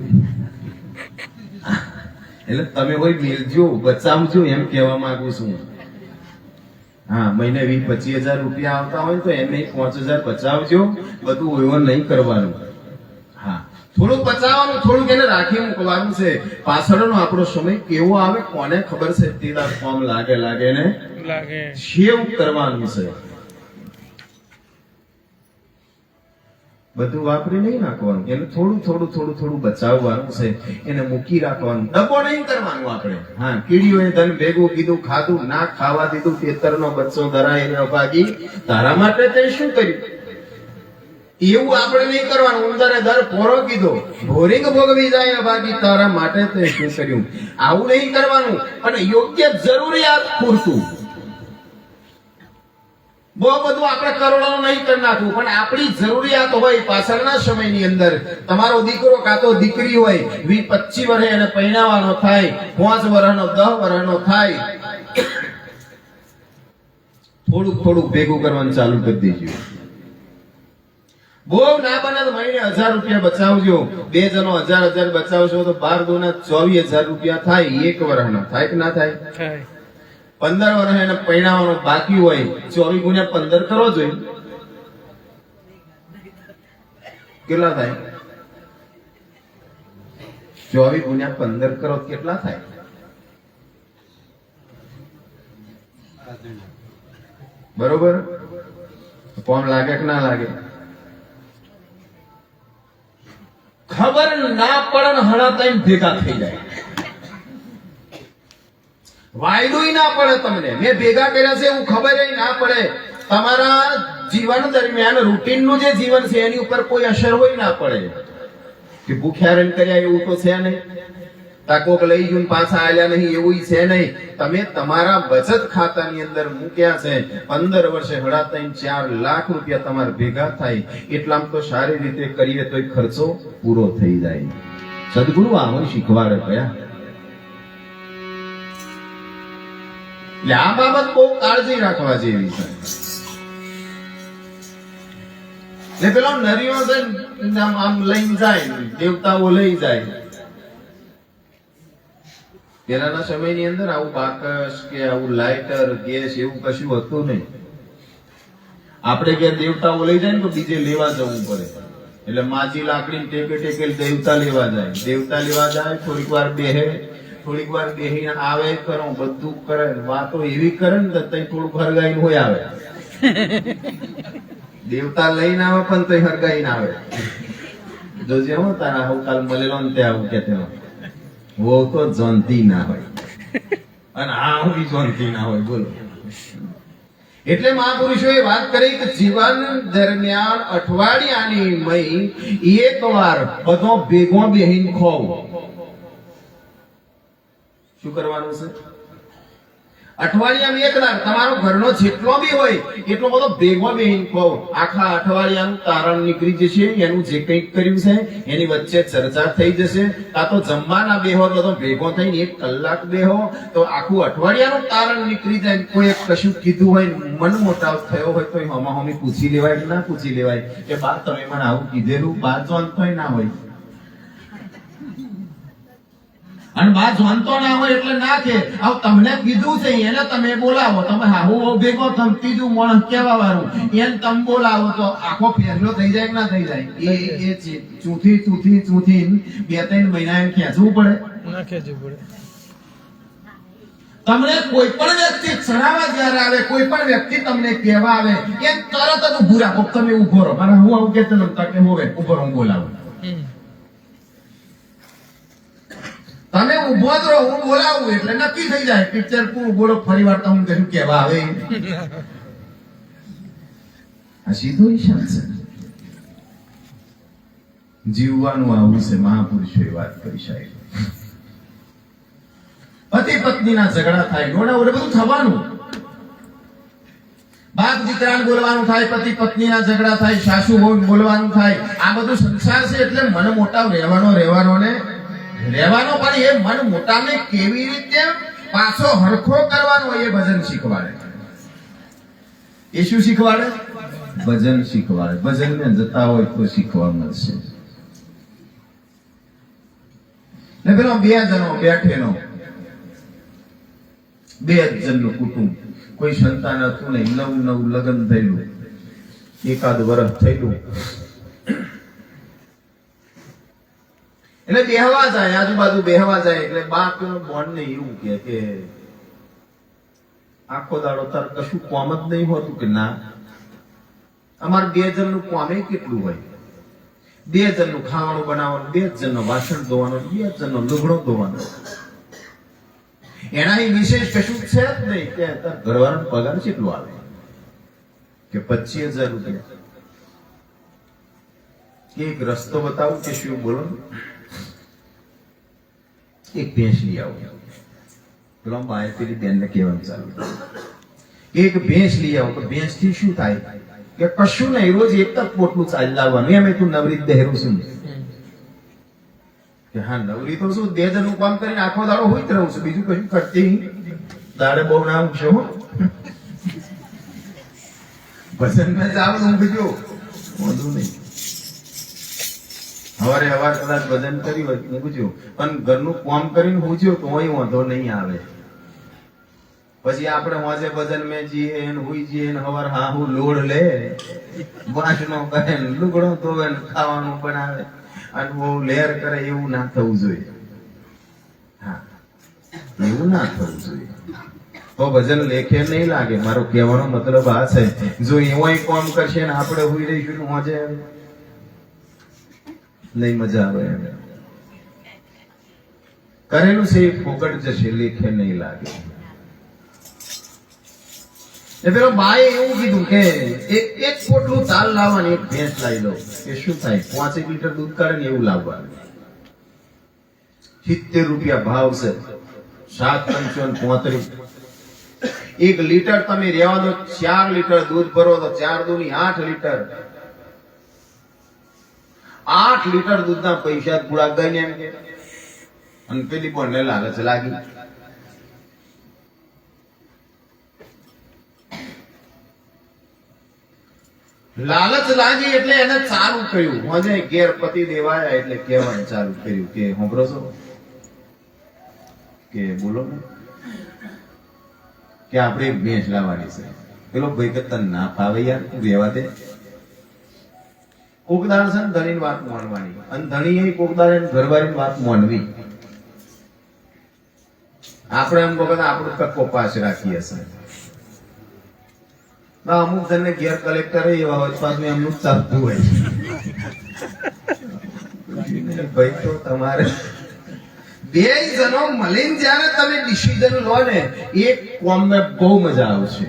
એટલે તમે કોઈ મેલજો, બચાવજો એમ કહેવા માંગુ છું. હા, મહિને 20-25 હજાર રૂપિયા આવતા હોય તો એમને 5000 બચાવજો. બધું એવું નહીં કરવાનું. હા, થોડુંક બચાવવાનું, થોડુંક એને રાખી મૂકવાનું છે. પાછળનો આપણો સમય કેવો આવે કોને ખબર છે. તેના ફોર્મ લાગે ને સેવ કરવાનું છે. બધું વાપરી નહીં નાખવાનું, એને થોડું થોડું થોડું થોડું બચાવવાનું છે, એને મૂકી રાખવાનું, ડબ્બો નહીં કરવાનું આપણે. હા, કીડીઓએ ધન ભેગું કીધું, ખાધું ના ખાવા દીધું, તેતરનો બચ્ચો ધરાય ન ભાગી, તારા માટે તે શું કર્યું? એવું આપણે નહીં કરવાનું. ઉંદરે દર પોરો કીધો, ભોરિંગ ભોગવી જાય ન ભાગી, તારા માટે તે શું કર્યું? આવું નહીં કરવાનું. અને યોગ્ય જરૂરિયાત પૂરતું. બહુ બધું આપણે કરોડોનું નહીં કરી નાખવું, પણ આપણી જરૂરિયાત હોય. પાછળના સમયની અંદર તમારો દીકરો કાં તો દીકરી હોય, 20-25 વર્ષે એને પરણાવવાનો થાય, 5 વર્ષનો 10 વર્ષનો થાય, થોડુંક થોડુંક ભેગું કરવાનું ચાલુ કરી દેજો. બહુ ના બને તો મહિને 1000 રૂપિયા બચાવજો. 2 જણો 1000 બચાવશો તો 12 દુના 24,000 રૂપિયા થાય. 1 વર્ષના થાય કે ના થાય? 15 વર્ષ એને પરણાવવાનું બાકી હોય, 24 ગુણ્યા 15 કરો જોઈએ, કેટલા થાય? 24 ગુણ્યા 15 કરો કેટલા થાય? બરોબર? કોમ લાગે કે ના લાગે? ખબર ના પડે ને હળાતા ભેગા થઈ જાય. વાયદું ના પડે તમને. મેં ભેગા કર્યા છે એવું ખબર ના પડે. તમારા જીવન દરમિયાન રૂટીન નું જે જીવન છે એની ઉપર કોઈ અસર હોય ના પડે. કે ભૂખ્યા રન કર્યા એવું તો છે નહીં, તાકોક લઈ જઈને પાછા આલ્યા નહીં એવું છે નહીં. તમે તમારા બચત ખાતાની અંદર મૂક્યા છે. 15 વર્ષે 3.5-4 લાખ રૂપિયા તમારે ભેગા થાય. એટલામાં તો સારી રીતે કરીએ તો ખર્ચો પૂરો થઈ જાય. સદગુરુ આવું શીખવાડે કયા. આ બાબત બહુ કાળજી રાખવા જેવી છે. ને પેલો નરિયો છે આમ લઈને જાય, દેવતાઓ લઈ જાય. પેલાના સમયની અંદર આવું બાકસ કે આવું લાઇટર ગેસ એવું કશું હતું નહીં. આપણે કે દેવતાઓ લઈ જાય ને તો બીજે લેવા જવું પડે. એટલે માજી લાકડી ટેકે ટેકે દેવતા લેવા જાય. દેવતા લેવા જાય, થોડીક વાર બેહે, થોડીક વાર બેહીને આવે, કરો બધું કરે, વાતો એવી કરે ને તઈ થોડુંક હરગાઈને હોય આવે. દેવતા લઈને આવે પણ તઈ હરગાઈને આવે. જોજે હો તારા હું કાલ મળેલો ને તે આવું કે તેનો વો તો જોનતી ના હોય અને આ હું બી જોનતી ના હોય. બોલો. એટલે મહાપુરુષોએ વાત કરી કે જીવન દરમિયાન અઠવાડિયાની મય એક વાર બધો ભેગો બેહીને ખોવ. શું કરવાનું છે? અઠવાડિયામાં એક વાર તમારો ઘરનો જેટલો બી હોય એટલો બધો ભેગો બેહીને ખોવ. આખા અઠવાડિયાનું તારણ નીકળી જશે. એનું જે કંઈક કર્યું છે એની વચ્ચે ચર્ચા થઈ જશે. કાં તો જમવાના બેહો તો ભેગો થઈને 1 કલાક બેહો તો આખું અઠવાડિયાનું તારણ નીકળી જાય. કોઈ કશું કીધું હોય, મન મોટાવ થયો હોય તો હમાહમી પૂછી લેવાય કે ના પૂછી લેવાય કે બા તમે મને આવું કીધેલું? બા જાણતોય ના હોય. અને બા જાણતો ના હોય એટલે ના કે આવ તમને કીધું છે એને તમે બોલાવો. તમે હાહુ ભેગો તમે ત્રીજું માણસ કેવા વાળું એને તમે બોલાવો તો આખો ફેરલો થઈ જાય કે ના થઈ જાય? એ ચૂથી 2-3 મહિના એમ ખેંચવું પડે. તમને કોઈ પણ વ્યક્તિ ચડાવવા જયારે આવે, કોઈ પણ વ્યક્તિ તમને કહેવા આવે એમ તરત જ ઉભું રાખો. તમે ઉભો રહો. મારે હું આવું કે તમે હોવે ઉભો રહો, બોલાવો. તમે ઉભો જ રહો, હું બોલાવું એટલે નક્કી થઈ જાય. પિક્ચર પૂરું બોલો, ફરી વાર તો હું કશું કહેવા આવે. આ સીધો ઈશાન છે. જીવવાનું આવું છે. મહાપુરુષોએ વાત કરી સાહેબ. પતિ પત્નીના ઝઘડા થાય, નોડા ઓરે બધું થવાનું. બાપ દીકરાને બોલવાનું થાય, પતિ પત્નીના ઝઘડા થાય, સાસુ વહુ બોલવાનું થાય. આ બધું સંસાર છે એટલે મન મોટાવ રહેવાનો ને રહેવાનો. પણ એ મન મોટાને કેવી રીતે પાછો હરખો કરવાનો એ ભજન શીખવાડે. એ શું શીખવાડે? ભજન શીખવાડે. ભજન ને જતા હોય તો શીખવા મળશે. ને પેલો 2 જણો બેઠેલો, 2 જણનું કુટુંબ, કોઈ સંતાન હતું નહીં, નવું લગ્ન થયેલું, 1 વર્ષ થયેલું. એટલે બેહવા જાય, આજુબાજુ બેહવા જાય. એટલે બાપ બોન ને એવું કે આખો દાડો તાર કશું કોમ જ નહીં હોતું કે ના? અમારે 2 જણનું કોમે કેટલું હોય? 2 જણનું ખાવાનું બનાવવાનું, 2 જણનું વાસણ ધોવાનું, 2 જણનો લુગડો ધોવાનો. એના વિશેષ કશું છે જ નહીં કે ઘરવાળાનો પગાર કેટલો આવે કે 25,000 રૂપિયા. એક રસ્તો બતાવું કે શું બોલો, એક ભેંસ લઈ આવો. પેલો બાય પેલી બેનને કહેવાનું ચાલુ, એક ભેંસ લઈ આવો. તો ભેંસ થી શું થાય કે કશું નહીં, રોજ એક જ પોટલું ચાલી લાવવાનું. એમ તું નવરી દહેરું છું કે હા નવરી તો શું 2 જણનું કામ કરીને આખો દાડો હોઈ જ રહું છું, બીજું કશું કરતી નહીં. દાડે બહુ નામ છે હો, ભજન માં જાવ ઊંઘજો, વાંધો નહીં. હવારે કદાચ ભજન કરી હોય ઊંઘજો, પણ ઘરનું કામ કરીને ઊંઘજો તો વાંધો નહીં આવે. પછી આપણે વાંચે ભજન મેં જઈએ હુઈ જઈએ હવાર હા હું લોડ લે વાંચનો કરે લુગડો ધોવે ખાવાનું બનાવે અને બહુ લેર કરે, એવું ના થવું જોઈએ. હા એવું ના થવું જોઈએ. તો ભજન લેખે નહીં લાગે. મારો કહેવાનો મતલબ આ છે, જો એવો કામ કરશે ને આપણે હુઈ રહીશું વાંચે નહીં મજા આવે. કરેલું છે એ ફોકટ જશે, લેખે નહીં લાગે. પેલો બાએ એવું કીધું કે એક પોટલું ચાલ લાવવાની, એક ભેંસ લાવી લો. કે શું થાય, 5 લીટર દૂધ કાઢે ને એવું લાવવાનું. 70 રૂપિયા ભાવ છે, 7,35. 1 લીટર તમે રહેવા દો, 4 લીટર દૂધ ભરો તો 4 દૂની 8 લીટર. 8 લીટર દૂધના પૈસા પૂરા ગઈને એમ કે. અને પેલી પણ લાલચ લાગી. લાલચ લાગી એટલે એને ચાલુ કર્યું. મને ઘેર પતિ દેવાયા એટલે કહેવાનું ચાલુ કર્યું કે હોંભરો છો કે બોલો ને કે આપણે એક ભેંસ લાવવાની છે. પેલો ભાઈ કે તને ના ફાવે યાર, તું રહેવા દે. કોકદાર છે ને ધણીની વાત માનવાની, અને ધણી કોકદાર ઘરવાળીની વાત માનવી. આપણે એમ કહો આપણું કક્કો પાસ રાખીએ છે. અમુક જણને ઘેર કલેક્ટર એવા હોય પાછું એમનું ચાલતું હોય. ભાઈ તો તમારે 2 જણો મળીને જયારે તમે ડિસિઝન લો ને, એક કોમને બહુ મજા આવશે.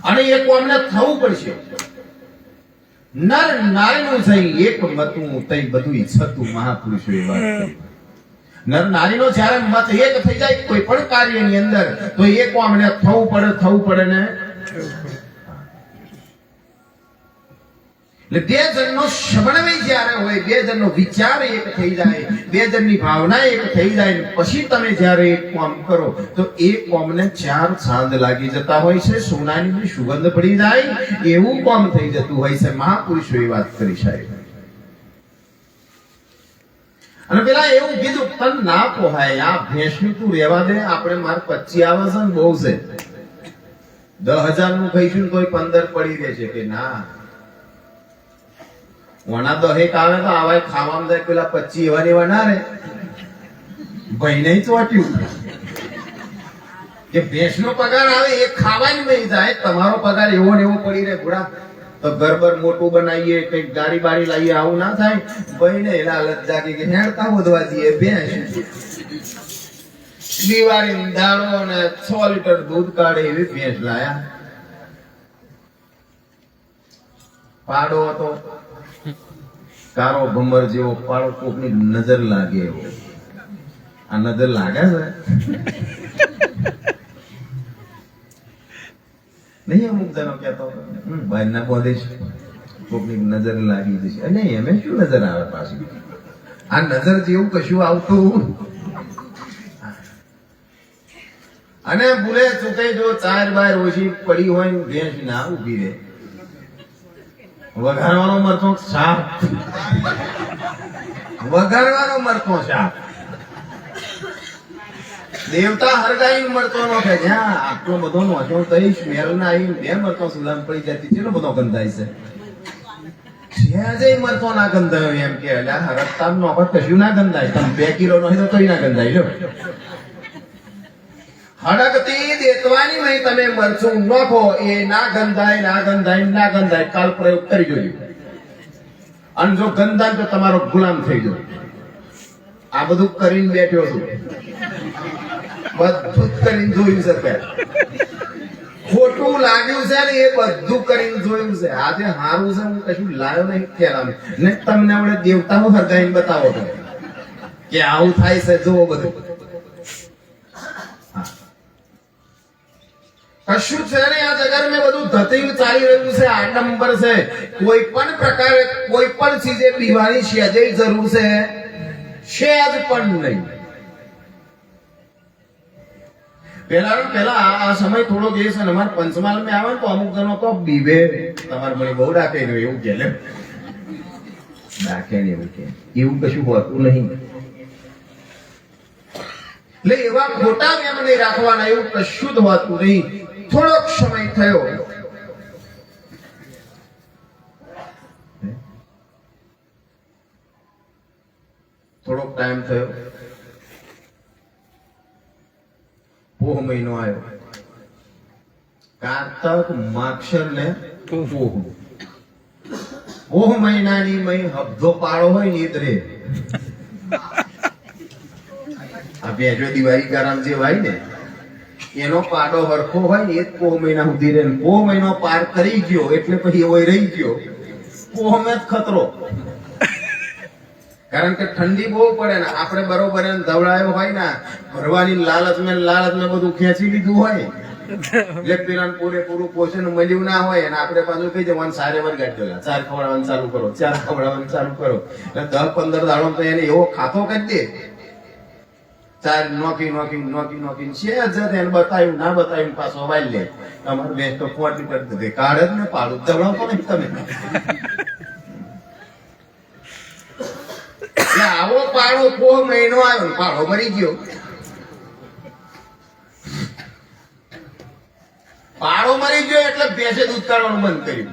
અને એ કોમને થવું પડશે. નર નારીનું થઈ એક મતું તઈ બધું ઈચ્છતું મહાપુરુષોએ વાત કરી. નર નારીનો જ્યારે મત એક થઈ જાય કોઈ પણ કાર્યની અંદર, તો એ કોમને થવું પડે ને. એટલે 2 જણનો સમન્વય જ્યારે હોય, 2 જણનો વિચાર એક થઈ જાય, 2 જણની ભાવના એક થઈ જાય, પછી તમે જ્યારે એક કામ કરો તો એ કામને 4 ચાંદ લાગી જતા હોય છે, સોનાની સુગંધ પડી જાય એવું કામ થઈ જતું હોય છે. મહાપુરુષોએ વાત કરી સાહેબ. અને પેલા એવું કીધું તન ના પોહાય, આ ભેંસનું તું રહેવા દે, આપણે માર 25 આવે છે ને બહુ છે, 10,000 નું ખાઈશું તોય 15 પડી રહેશે. કે ના વણા 10 આવે તો આવા ખાવામાં જાય, પેલા 25 એવા એવા ના રે. ભાઈ નહીં ચોટ્યું કે ભેંસ નો પગાર આવે એ ખાવાની નહીં જાય, તમારો પગાર એવો ને એવો પડી રહે. ઘોડા તો ઘર મોટું બનાવીએ, કઈક ગાડી બાડી લાવીએ, આવું ના થાય. ભાઈ ને લાલચ જાગી કે હેડતા વધવા દઈએ ભેંસ. દિવાળી દાણો ને 6 લીટર દૂધ કાઢે એવી ભેંસ લાયા. પાડો હતો કારો ભમર જેવો પાડો, કોકની નજર લાગે એવો. આ નજર લાગે છે નહીં. અમુક જણો કહેતો ભાઈ ના બોધીશ કોકની નજર લાગી જશે. નહીં એમ શું નજર આવે પાછી, આ નજર જેવું કશું આવતું. અને ભૂલે ચૂકે જો 4 બાર ઓછી પડી હોય ને ભેંસ ના ઉભી રહે, વઘારવાનો મરચો શાક, વઘારવાનો મરચો શાક. દેવતા હરગાઈ મરતો નો કે જ્યાં આટલો બધો નોચો થઈ સ્મેલ ના આવી 2 મરતો સુલામ પડી જતી, કેટલો બધો ગંધાય છે. જ્યાં મરતો ના ગંધાયો એમ કે રસ્તા નો કશું ના ગંધાય. તમે 2 કિલો નો તો ના ગંધાય. લો હડકતી દેતવાની નહીં, તમે મરચું નાખો એ ના ગંધાય. કાલ પ્રયોગ કરી જોજો. અને જો ગંદા તો તમારો ગુલામ થઈ જાવ. આ બધું કરીને બેઠ્યો છું, બધું જ કરીને જોયું છે. ખોટું લાગ્યું છે ને એ બધું કરીને જોયું છે. આજે સારું છે હું કશું લાવ્યો નહીં ખેલામ ને તમને આપણે દેવતાઓ હરગાઈને બતાવો તો કે આવું થાય છે. જુઓ બધું કશું છે ને આ જગત મેં બધું ધતિંગ ચાલી રહ્યું છે. આડંબર છે. કોઈ પણ પ્રકારે કોઈ પણ ચીજે પીવાની સહેજે જરૂર છે, સહેજ પણ નહીં. પેલા આ સમય થોડો જે છે ને અમારે પંચમહાલ માં આવે તો અમુક જણો તો બીવે તમારે મને બહુ રાખે એવું કે રાખે ને એવું કે એવું કશું હોતું નહીં. એટલે એવા ખોટા એમ નહીં રાખવાના, એવું કશું જ હોતું નહીં. થોડોક સમય થયો, થોડોક ટાઈમ થયો, પોહ મહિનો આવ્યો. કારતક માક્ષર ને પોહ મહિનાની મહી હબ્ધો પાડો હોય ને એ રે આ બેજો દિવાળી ગારામ જે હોય ને એનો પાડો હરખો હોય ને એ જ પોહ મહિના સુધી રહે. પોહ મહિનો પાર કરી ગયો એટલે પછી એવો રહી ગયો. પોહ મેં જ ખતરો, કારણ કે ઠંડી બહુ પડે ને આપણે બરોબર ધવડાયો હોય ને ભરવાની લાલચ મેં બધું ખેંચી લીધું હોય એટલે પેલા પૂરેપૂરું પોષણ મળ્યું ના હોય અને આપણે પાછું કહી જવાનું સારે વરગાડી દેલા, ચાર ખવડાવવાનું ચાલુ કરો, ચાર ખવડાવવાનું ચાલુ કરો. એટલે 10-15 દાડો તો એને એવો ખાતો કરી દે. ચાર નોકી છે એને બતાવ્યું ના બતાવ્યું પાછો વાળી લે. તમારું બેસ્ટ તો 40 કરી દે કાઢ જ ને પાડું ધવડાવતો નહીં તમે. આવો પાડો પોહ મહિનો આવ્યો, પાડો મરી ગયો. પાડો મરી ગયો એટલે ભેંસે દૂધ કાઢવાનું બંધ કર્યું.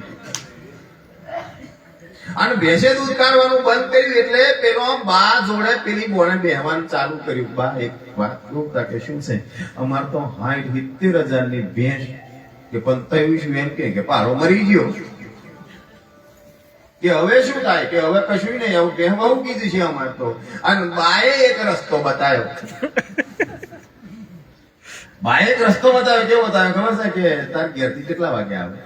અને ભેંસે દૂધ કાઢવાનું બંધ કર્યું એટલે પેલો બા જોડે પેલી બોને બેહવાનું ચાલુ કર્યું. બા એક વાત કે શું છે અમાર તો 60-70 હજારની ભેંસ કે 27 એમ કે પાડો મરી ગયો કે હવે શું થાય કે હવે કશું નહીં, આવું કહેવા કીધું છે અમારે તો. અને બાએ એક રસ્તો બતાવ્યો. બાએ એક રસ્તો બતાવ્યો. કેવો બતાવ્યો ખબર છે કે તાર ઘેરથી કેટલા વાગે આવે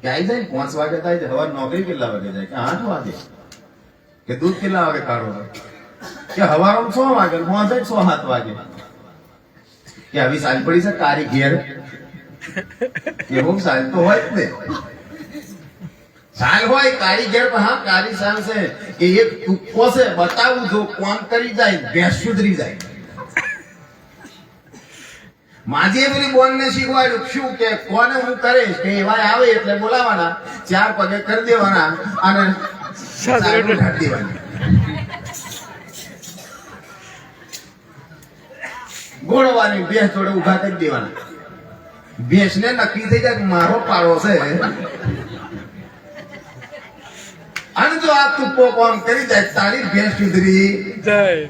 કે આવી જાય 5 વાગે થાય છે. સવાર નોકરી કેટલા વાગે જાય કે 8 વાગે. કે દૂધ કેટલા વાગે કાઢો કે સવારમાં 6 વાગે, પહોંચે 6-7 વાગે. કે આવી સાલ પડી છે કારી ઘેર એવું સાલ તો હોય જ ને. સાલ હોય કારીગર, હા કારી સાલ છે કે એક ટૂંકો છે બતાવું જો કોમ કરી જાય ભેંસ સુધરી જાય. માજે પેલી બોન ને શીખવાડ્યું શું કે કોને હું કરીશ કે એવા આવે એટલે બોલાવાના, 4 પગે કરી દેવાના અને ઢાંકી દેવાની. ગોળવાની ભેંસ જોડે ઉભા કરી દેવાના. ભેંસ ને નક્કી થઈ જાય મારો પાડો છે અને જો આ તુપ્પો કોમ કરી જાય તારી ભેંસ સુધરી જાય.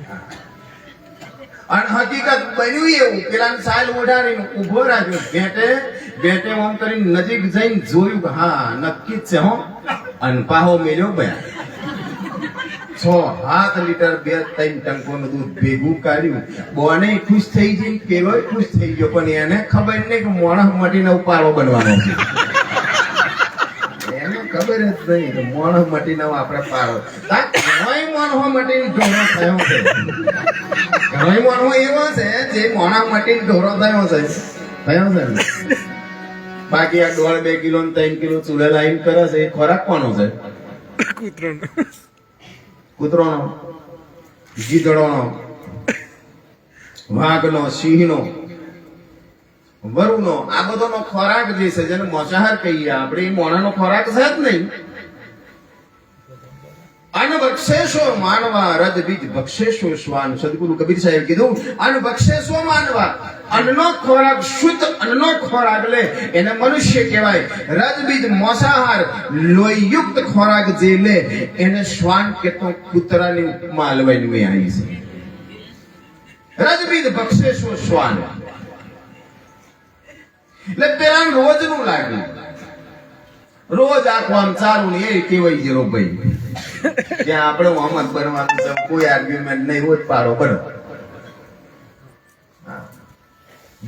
અને હકીકત બન્યું એવું. પેલા સાલ ઓઢાડીને ઉભો રાખ્યો. બેટે ઓમ કરીને નજીક જઈને જોયું કે હા નક્કી જ છે હો. અને પાહો મેલ્યો બયા 6-7 લીટર 2-3 ટંકોનું દૂધ ભેગું કાઢ્યું. બોને ખુશ થઈ જઈને પેલો ખુશ થઈ ગયો, પણ એને ખબર નહીં કે મોણસ મટીને ઉપાડો બનવાનો છે. ખબર જ નહીં કે મોણસ મટીને આપણે પાડો. મોણસ મટીને ઢોરો થયો છે. ઘણો મોણો એવો છે જે મોણા મટીને ઢોરો થયો છે. બાકી આ 1.5-2 કિલો 3 કિલો ચૂલે લાઈન કરે છે એ ખોરાક કોનો છે? કૂતરોનો, ગીદડોનો, વાઘનો, સિંહનો, વરુનો. આ બધોનો ખોરાક જે છે જેને મોસાહાર કહીએ આપણે, એ મોણાનો ખોરાક છે જ નહીં. અન્ન બક્ષેશો માનવા રજ બીજ બક્ષેશો શ્વાન. સદગુરુ કબીર સાહેબ કીધું અન્ન બક્ષેશો માનવા. અન્નનો ખોરાક શુદ્ધ અન્નનો ખોરાક લે એને મનુષ્ય કહેવાય. રજ બીજ મોસાહાર લોહીયુક્ત ખોરાક જે લે એને શ્વાન કે તો કૂતરાની ઉપમા અલવાઈની મેં આવી છે. રજ બીજ બક્ષેશો શ્વાન એટલે પેલા રોજનું લાગ્યું. રોજ આ કામ ચાલુ ને એ કેવાય ગયેલો ભાઈ કે આપણે મોહમ્મદ બનવાનું છે, કોઈ આર્ગ્યુમેન્ટ નહીં, રોજ પાડો બનો.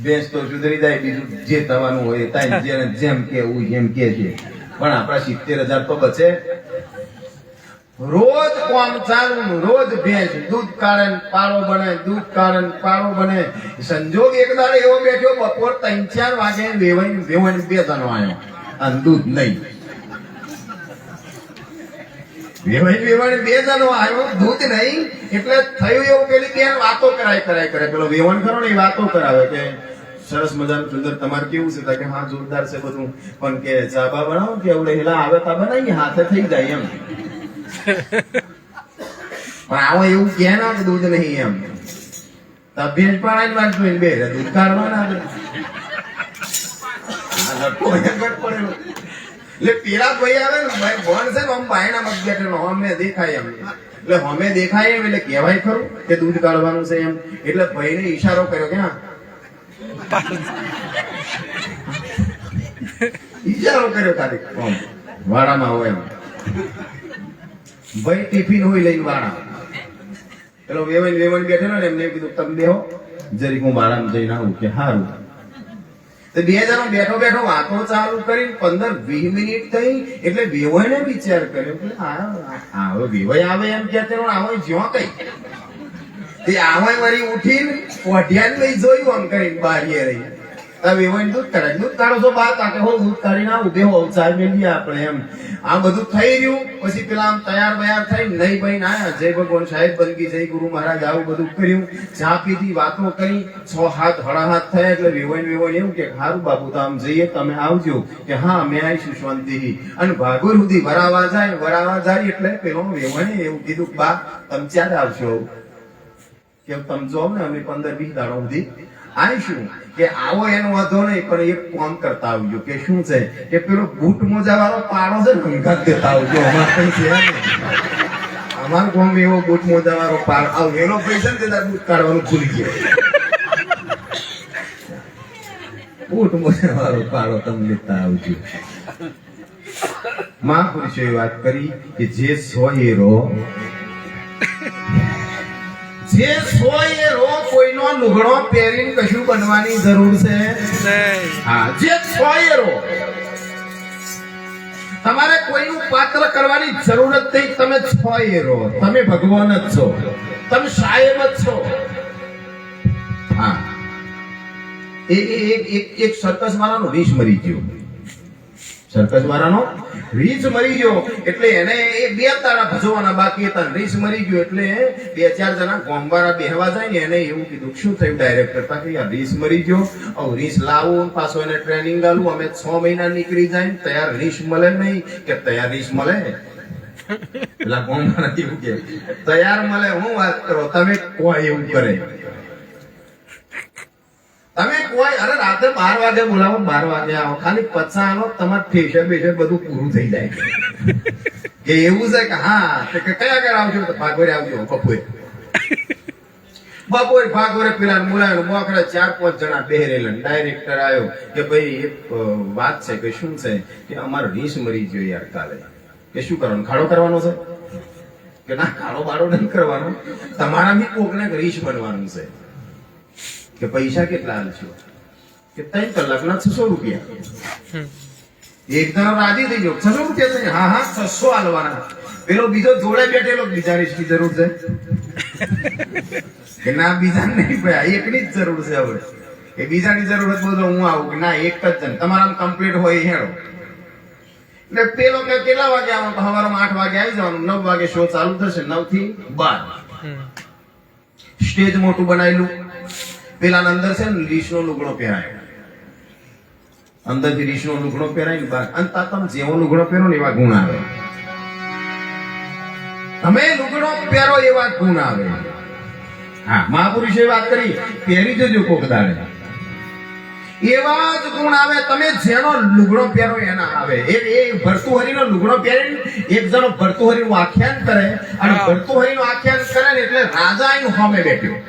ભેંસ તો સુધરી જાય, બીજું જે થવાનું હોય જેમ કેવું એમ કે છે, પણ આપણા 70,000 તો બચે. રોજ કામ ચાલુ, રોજ ભેંસ દૂધ કાઢે પાડો બને, દૂધ કાઢે પાડો બને. સંજોગ એક દાડો એવો બેઠો, બપોર 3-4 વાગે વેવાઈ 2 જણો આવ્યો અને દૂધ નહીં. વેવાઈ 2 જણો આવ્યો, દૂધ નહીં. એટલે થયું એવું, પેલી બેન વાતો કરે, પેલો વેવણ ખરો ને એ વાતો કરાવે કે સરસ મજાનું સુંદર, તમારે કેવું છે? કે હા જોરદાર છે બધું, પણ કે ચાબા બનાવો કે એવું હેલા આવે તા બનાવીએ, હાથે થઈ જાય એમ. પણ આવો એવું કે ના કે દૂધ નહીં એમ. ભેંસ પાણી વાત જોઈને બે દૂધ કાઢવાના એટલે પેલા ભાઈ આવે ને ભાઈ ભણ છે ને, આમ બાયણા મત બેઠેલો અમને દેખાય એમ, એટલે અમે દેખાય એમ એટલે કહેવાય ખરું કે દૂધ કાઢવાનું છે એમ. એટલે ભાઈને ઈશારો કર્યો કે હા, ઈશારો કર્યો ખાલી વાડામાં હોય એમ. ભાઈ ટિફિન હોય લઈને વાડા, પેલો વેવણ બેઠેલો ને એમને કીધું તમે બેહો જરીક હું વાડામાં જઈને આવું. કે હારું. તો 2 જણો બેઠો વાતો ચાલુ કરી 15-20 મિનિટ થઈ. એટલે વેવાઈને વિચાર કર્યો કે હવે વેવાઈ આવે એમ કે આવે જ્યાં કઈ તે આવે વળી ઉઠીને ઓઢિયાને લઈ જોયું આમ કરીને બારીએ રહી. વેવાઈને દૂધ કાઢો છો બા કાકે હો દૂધ કાઢીને ઉભે હો ચાર મેલીએ આપણે એમ. આ બધું થઈ રહ્યું. પછી પેલા આમ તૈયાર થઈ નહીં ભાઈ આયા, જય ભગવાન સાહેબ બનગી, જય ગુરુ મહારાજ, આવું બધું કર્યું. ચા પીધી, વાતો કરી. 6-7 થયા. એટલે વેવાઈને એવું કે હારું બાપુ તો આમ જઈએ, તમે આવજો. કે હા અમે આવીશું શાંતિથી. અને ભાગોર સુધી વરાવા જાય એટલે પેલો વેવાઈને એવું કીધું બા તમે ક્યારે આવશો? કે તમે જો ને અમે 15-20 દાડો સુધી આવીશું. કે આવો એનો વાંધો નહીં, પણ એક કામ કરતા આવજો. કે શું છે? કે પેલો બૂટ મોજા વાળો પાડો છે ને હંગાત દેતા આવજો. અમારું ગામ એવો બૂટ મોજા વાળો પાડો આવ એનો પૈસા ને બૂટ કાઢવાનું ભૂલી ગયો. બૂટ મોજા વાળો પાડો તમે લેતા આવજો. મહાપુરુષોએ વાત કરી કે જે સોયેરો કોઈનો લુગડો પહેરીને કશું બનવાની જરૂર છે હા, જે સોયેરો તમારે કોઈનું પાત્ર કરવાની જરૂર જ નહીં. તમે સોયેરો, તમે ભગવાન જ છો, તમે સાહેબ જ છો. હા, એક સર્કસ વાળાનો રીસ મરી ગયો. એટલે એને 2 તારા ભજવાના બાકી હતા. રીસ મરી ગયો એટલે 2-4 જણા ગોમવાળા બેહવા જાય ને એને એવું કીધું શું થયું ડાયરેક્ટર તા કે યાર રીસ મરી ગયો, હવે રીસ લાવું પાછો એને ટ્રેનિંગ આલું. અમે 6 મહિના નીકળી જાય તૈયાર રીસ મળે નહીં. કે તૈયાર રીસ મળે? પેલા ગોમવાળા એવું કે તૈયાર મળે, હું વાત કરો તમે કોઈ એવું કરે. તમે કોઈ અરે રાતે 12 વાગે બોલાવો, 12 વાગે આવો, ખાલી 50 આવો, તમારે ફેશર બેશર બધું પૂરું થઈ જાય. કે એવું છે કે હા કયા કયા આવજો? ભાગોરે આવજો. બપોરે ભાગોરે પેલા બોલાવ્યો, મોકરે 4-5 જણા બેહરેલા. ડાયરેક્ટર આવ્યો કે ભાઈ એક વાત છે. કે શું છે? કે અમારો રીસ મરી ગયો યાર કાલે. કે શું કરવાનું? ખાડો કરવાનો છે? કે ના ખાડો બાડો નહીં કરવાનો, તમારા બી કોકને રીસ બનવાનું છે. કે પૈસા કેટલા હાલશો? કે 3 કલાકના 600 રૂપિયા. એક જણો રાજી થઈ ગયો, 600 રૂપિયા? હા હા 600 હાલવાના. પેલો બીજો જોડે બેઠેલો, બીજા રીસની જરૂર છે? કે ના બીજા નહીં ભાઈ, એકની જ જરૂર છે. હવે એ બીજાની જરૂરત બોલો હું આવું? કે ના એક જ જણ તમારા કમ્પ્લીટ હોય હેડો. એટલે પેલો કે કેટલા વાગે આવવાનું? સવારમાં 8 વાગે આવી જવાનું, 9 વાગે શો ચાલુ થશે, 9 થી 12. સ્ટેજ મોટું બનાવેલું. પેલા અંદર છે ને રીસનો લુગડો પહેરાયો, અંદરથી રીસનો લુગડો પહેરાય ને બહાર. અને તમે જેવો લુગડો પહેરો ને એવા ગુણ આવે. તમે લુગડો પહેરો એવા ગુણ આવે. હા, મહાપુરુષે વાત કરી, પહેરી જજો કોક દાડે, એવા જ ગુણ આવે. તમે જેનો લુગડો પહેરો એના આવે. એ ભરતુહરીનો લુગડો પહેરીને એક જણો ભરતુહરીનું આખ્યાન કરે, અને ભરતુહરીનું આખ્યાન કરે ને એટલે રાજા એનું સામે બેઠ્યો.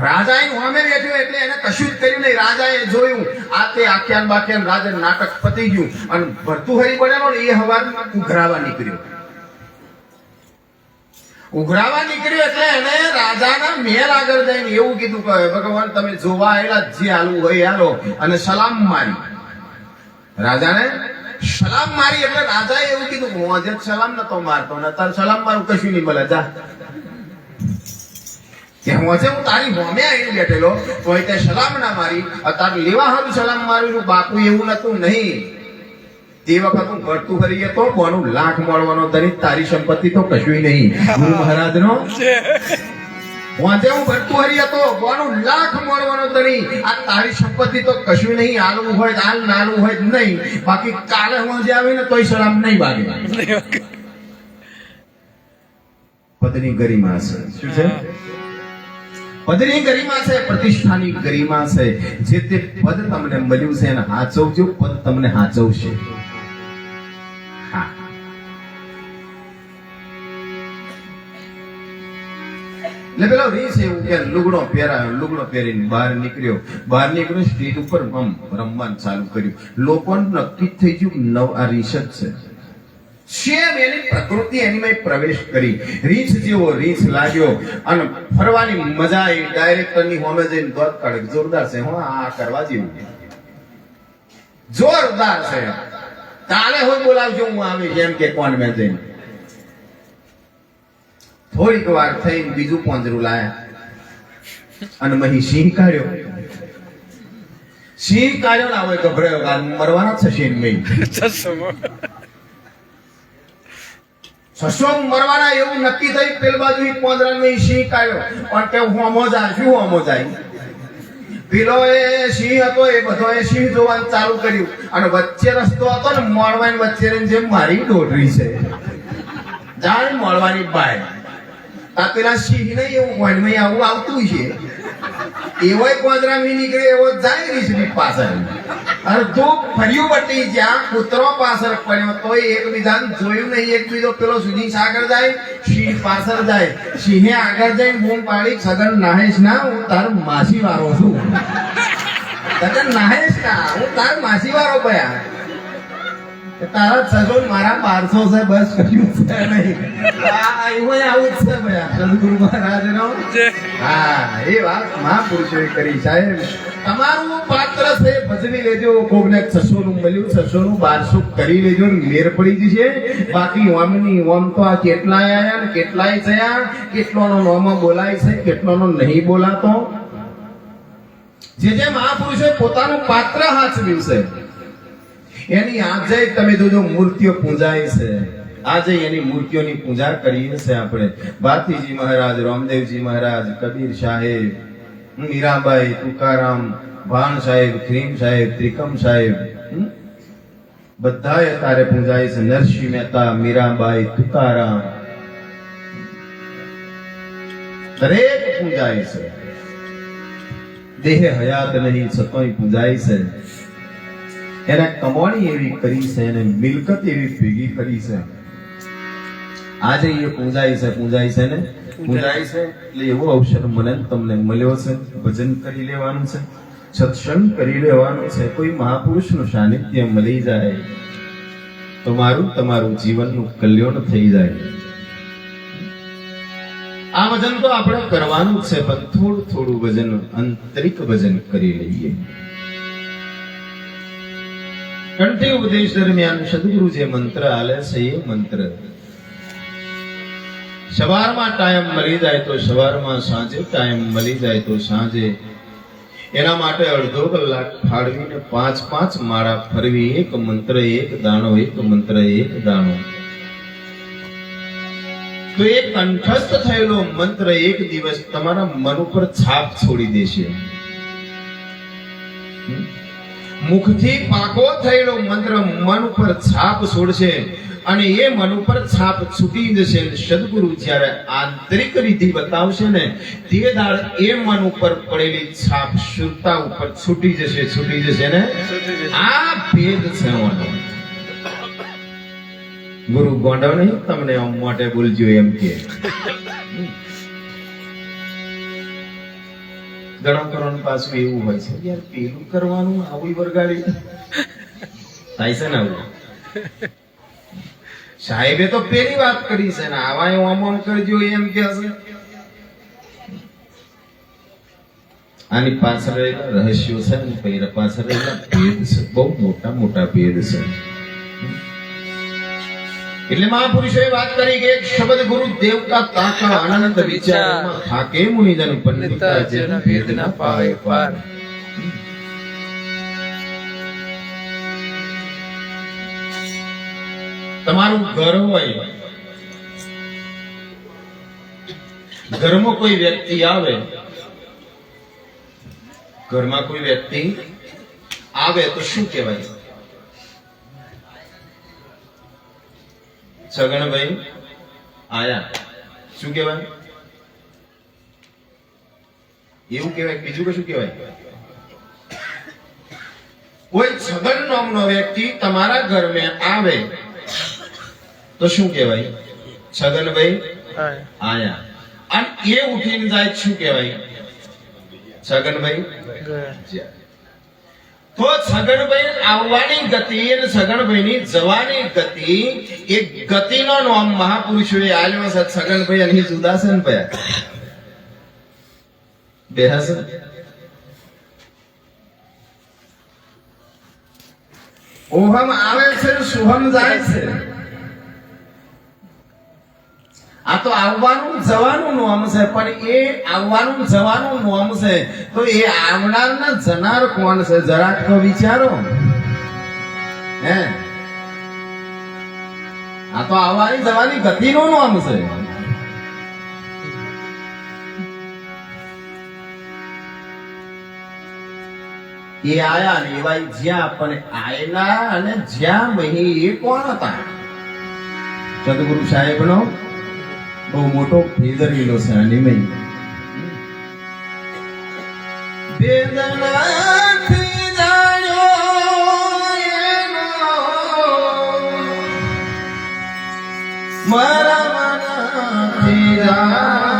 રાજા સામે બેઠ્યો એટલે એને કશું જ કર્યું નહીં. રાજાએ જોયું આ તે આખ્યાન બાખ્યાન રાજા નાટક પતી ગયું અને ભર્તુહરી બનેલો ને એ હવારમાં ઉઘરાવા નીકળ્યો. ઉઘરાવા નીકળ્યો એટલે એને રાજાના મહેલ આગળ જઈને એવું કીધું કે ભગવાન તમે જોવા આવેલા જે હાલવું હોય હાલો, અને સલામ મારી. રાજાને સલામ મારી એટલે રાજાએ એવું કીધું હું આજે સલામ નતો મારતો ને તાર સલામ મારું કશું નહીં મળે, જા. હું તારી હોમે આવીને બેઠેલો તો તે સલામ ના મારી, તાર લેવા હારું સલામ મારું. બાપુ એવું નતું નહીં. તે વખત હું ભરતું ફરી હતો બોનું લાખ મળવાનો દરેક તારી સંપત્તિ તો કશું નહીં. ગુરુ મહારાજ નો વાંચે હું ભરતું હરી હતો બોનું લાખ મળવાનો દરી, આ તારી સંપત્તિ તો કશું નહીં. આલવું હોય હાલ, નાનું હોય નહીં. બાકી કાલે હું જે આવે ને તોય સલામ નહીં વાગે. પદની ગરિમા છે. શું છે? પદની ગરિમા છે, પ્રતિષ્ઠાની ગરિમા છે. જે તે પદ તમને મળ્યું છે એને હાચવજો, પદ તમને હાચવશે. એટલે પેલો રીસ એવું કે લુગડો પહેરાયો, લુગડો પહેરીને બહાર નીકળ્યો સ્ટેજ ઉપર રમવાનું ચાલુ કર્યું. લોકોને નક્કી થઈ ગયું નવ આ રીસ જ છે. સેમ એની પ્રકૃતિ એની પ્રવેશ કરી. રીંછ જેવો રીંછ લાગ્યો અને ફરવાની મજા આવી. ડાયરેક્ટરની હોમે જઈને દોત કાઢે, જોરદાર છે. આ કરવા જેવું જોરદાર છે. કાલે હોય બોલાવજો, હું આવીશ એમ કે કોણ મેં જઈને. થોડીક વાર થઈને બીજું પોંજરું લાયા અને મહી સિંહ કાઢ્યો. ના હોય ગભરાયો, મરવાના છે સિંહ મહી. સસો મરવાના એવું નક્કી થઈ. પેલ બાજુ પોંજરામાં સિંહ કાઢ્યો પણ કે હોમો જાય. શું હોમો જાય? પેલો એ સિંહ હતો એ બધો એ સિંહ જોવાનું ચાલુ કર્યું અને વચ્ચે રસ્તો હતો ને મળવાની વચ્ચે જેમ મારી દોડરી છે જાણ મળવાની બાય. આ પેલા સિંહ નહીં એવું કોઈમાં આવું આવતું છે. એવો પોંજરામી નીકળે એવો જાય રીસની પાછળ અને તો ફર્યું બટી જ્યાં કૂતરો પાછળ પડ્યો તો એકબીજાને જોયું નહીં. એકબીજો પેલો સુધી આગળ જાય, સિંહ પાછળ જાય. સિંહે આગળ જઈને બૂમ પાડી સગન નાહેશ ના, હું તાર માસી વાળો છું. સગન નાહેશ ના, હું તાર માસી વાળો ભયા. તારા સગન મારા 500 છે, બસ કશું છે નહીં. આવું જ છે ભયા સદગુરુ મહારાજ નો. હા, એ વાત મહાપુરુષોએ કરી. સાહેબ તમારું પાત્ર છે ભજવી લેજો. કોકને 600 નું મળ્યું, 600 નું 1200 કરી લેજો, મેર પડી જશે. બાકી ઓમની ઓમ તો આ કેટલાય આયા ને કેટલાય થયા. કેટલાનો નોમો બોલાય છે, કેટલાનો નહીં બોલાતો. જે મહાપુરુષોએ પોતાનું પાત્ર હાચવ્યું છે એની આજે તમે જોજો મૂર્તિઓ પૂજાય છે. આજે એની મૂર્તિઓની પૂજા કરીએ છે આપણે. ભારતીજી મહારાજ, રામદેવજી મહારાજ, કબીર સાહેબ, મીરાબાઈ, તુકારામ, ભાણ સાહેબ, ક્રીમ સાહેબ, ત્રિકમ સાહેબ, બધાએ તારે પૂજાય છે. નરસિંહ મહેતા, મીરાબાઈ, તુકારામ દરેક પૂજાય છે. દેહ હયાત નહીં છતોય પૂજાય છે. એને કમાણી એવી કરી છે, એને મિલકત એવી ભેગી કરી છે. આજે એ પૂજાય છે ને પૂજાય છે. એટલે એવો અવસર મને તમને મળ્યો છે. ભજન કરી લેવાનું છે, સત્સંગ કરી લેવાનું છે. કોઈ મહાપુરુષનું સાનિધ્ય મળી જાય તો તમારું જીવનનું કલ્યાણ થઈ જાય. આ ભજન તો આપણે કરવાનું જ છે, પણ થોડું ભજન, આંતરિક ભજન કરી લઈએ. કંઠી ઉપદેશ દરમિયાન સદગુરુ જે મંત્ર આલે છે એ મંત્ર સવારમાં ટાઈમ મળી જાય તો સવારમાં, સાંજે ટાઈમ મળી જાય તો સાંજે. એના માટે અડધો કલાક ફાળવીને 5 માળા ફરવી. એક મંત્ર એક દાણો, એક મંત્ર એક દાણો. તો એ કંઠસ્થ થયેલો મંત્ર એક દિવસ તમારા મન ઉપર છાપ છોડી દેશે. મુખથી પાકો થયેલો મંત્ર મન ઉપર છાપ છોડશે અને એ મન ઉપર છાપ છૂટી જશે. સદગુરુ જ્યારે આંતરિક રીતિ બતાવશે ને તે દાળ એ મન ઉપર પડેલી છાપ સુરતા ઉપર છૂટી જશે ને. આ ભેદ છે. ગુરુ ગોંડો નહીં તમને આમ મોટે બોલજો એમ કે ઘણા કરવાનું પાછું એવું હોય છે યાર પેલું કરવાનું આવું વરગાડી થાય છે ને આવું સાહેબે તો પેલી વાત કરી છે ને આવા હું આમ કરજો એમ કે છે આની પાછળ રહેલા રહસ્યો છે ને પછી પાછળ રહેલા ભેદ છે બહુ મોટા મોટા ભેદ છે એટલે મહાપુરુષોએ વાત કરી કે એક શબ્દ ગુરુ દેવતા તાકા અનંત વિચારમાં થાકે મુનિજન પંડિતા જેન વેદ ના પાવે પાર તમારું ઘર હોય ઘરમાં કોઈ વ્યક્તિ આવે ઘરમાં કોઈ વ્યક્તિ આવે તો શું કહેવાય છગનભાઈ આયા શું કહેવાય એવું કહેવાય બીજું કશું કહેવાય કોઈ છગન નામનો વ્યક્તિ તમારા ઘરમાં આવે તો શું કહેવાય છગનભાઈ આયા અને એ ઉઠીને જાય શું કહેવાય છગનભાઈ તો છગનભાઈ આવવાની ગતિ અને છગનભાઈની જવાની ગતિ એ ગતિનો નામ મહાપુરુષોએ આલ્યો છે છગનભાઈ અને જુદા છે ને ભયા બેહસ ઓહમ આવે છે સુહમ જાય છે આ તો આવવાનું જવાનું નામ છે પણ એ આવવાનું જવાનું નામ છે તો એ આવનાર ને જનાર કોણ છે જરાક તો વિચારો હે આ તો આવવાની જવાની ગતિનું નામ છે એ આયા ને એવા જ્યાં પણ આયલા અને જ્યાં મહી એ કોણ હતા સદગુરુ સાહેબ નો બહુ મોટો ભેદ રહેલો છે નિમય વેદનાથી જાણ્યો એનો મારા મનથી જાણ્યો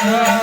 Hare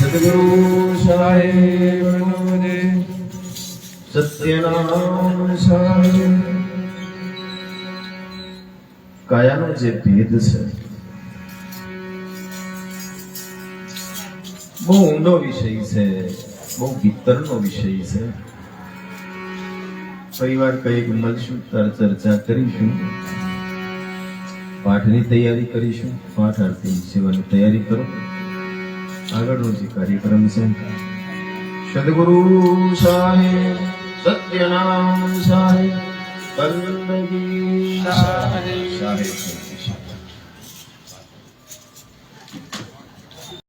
સદગુરુ સાહેબ સત્યનામ સાહેબ. કાયાનો જે ભેદ છે બહુ ઊંડો વિષય છે, બહુ ભીતરનો વિષય છે. પરિવાર કઈક મળશું ત્યારે ચર્ચા કરીશું, પાઠની તૈયારી કરીશું, પાઠ આરતી સેવાની તૈયારી કરો. આગળનો જે કાર્યક્રમ છે સદગુરુ સાહેબ સત્યનામ સાહેબ બંદગી સાહેબ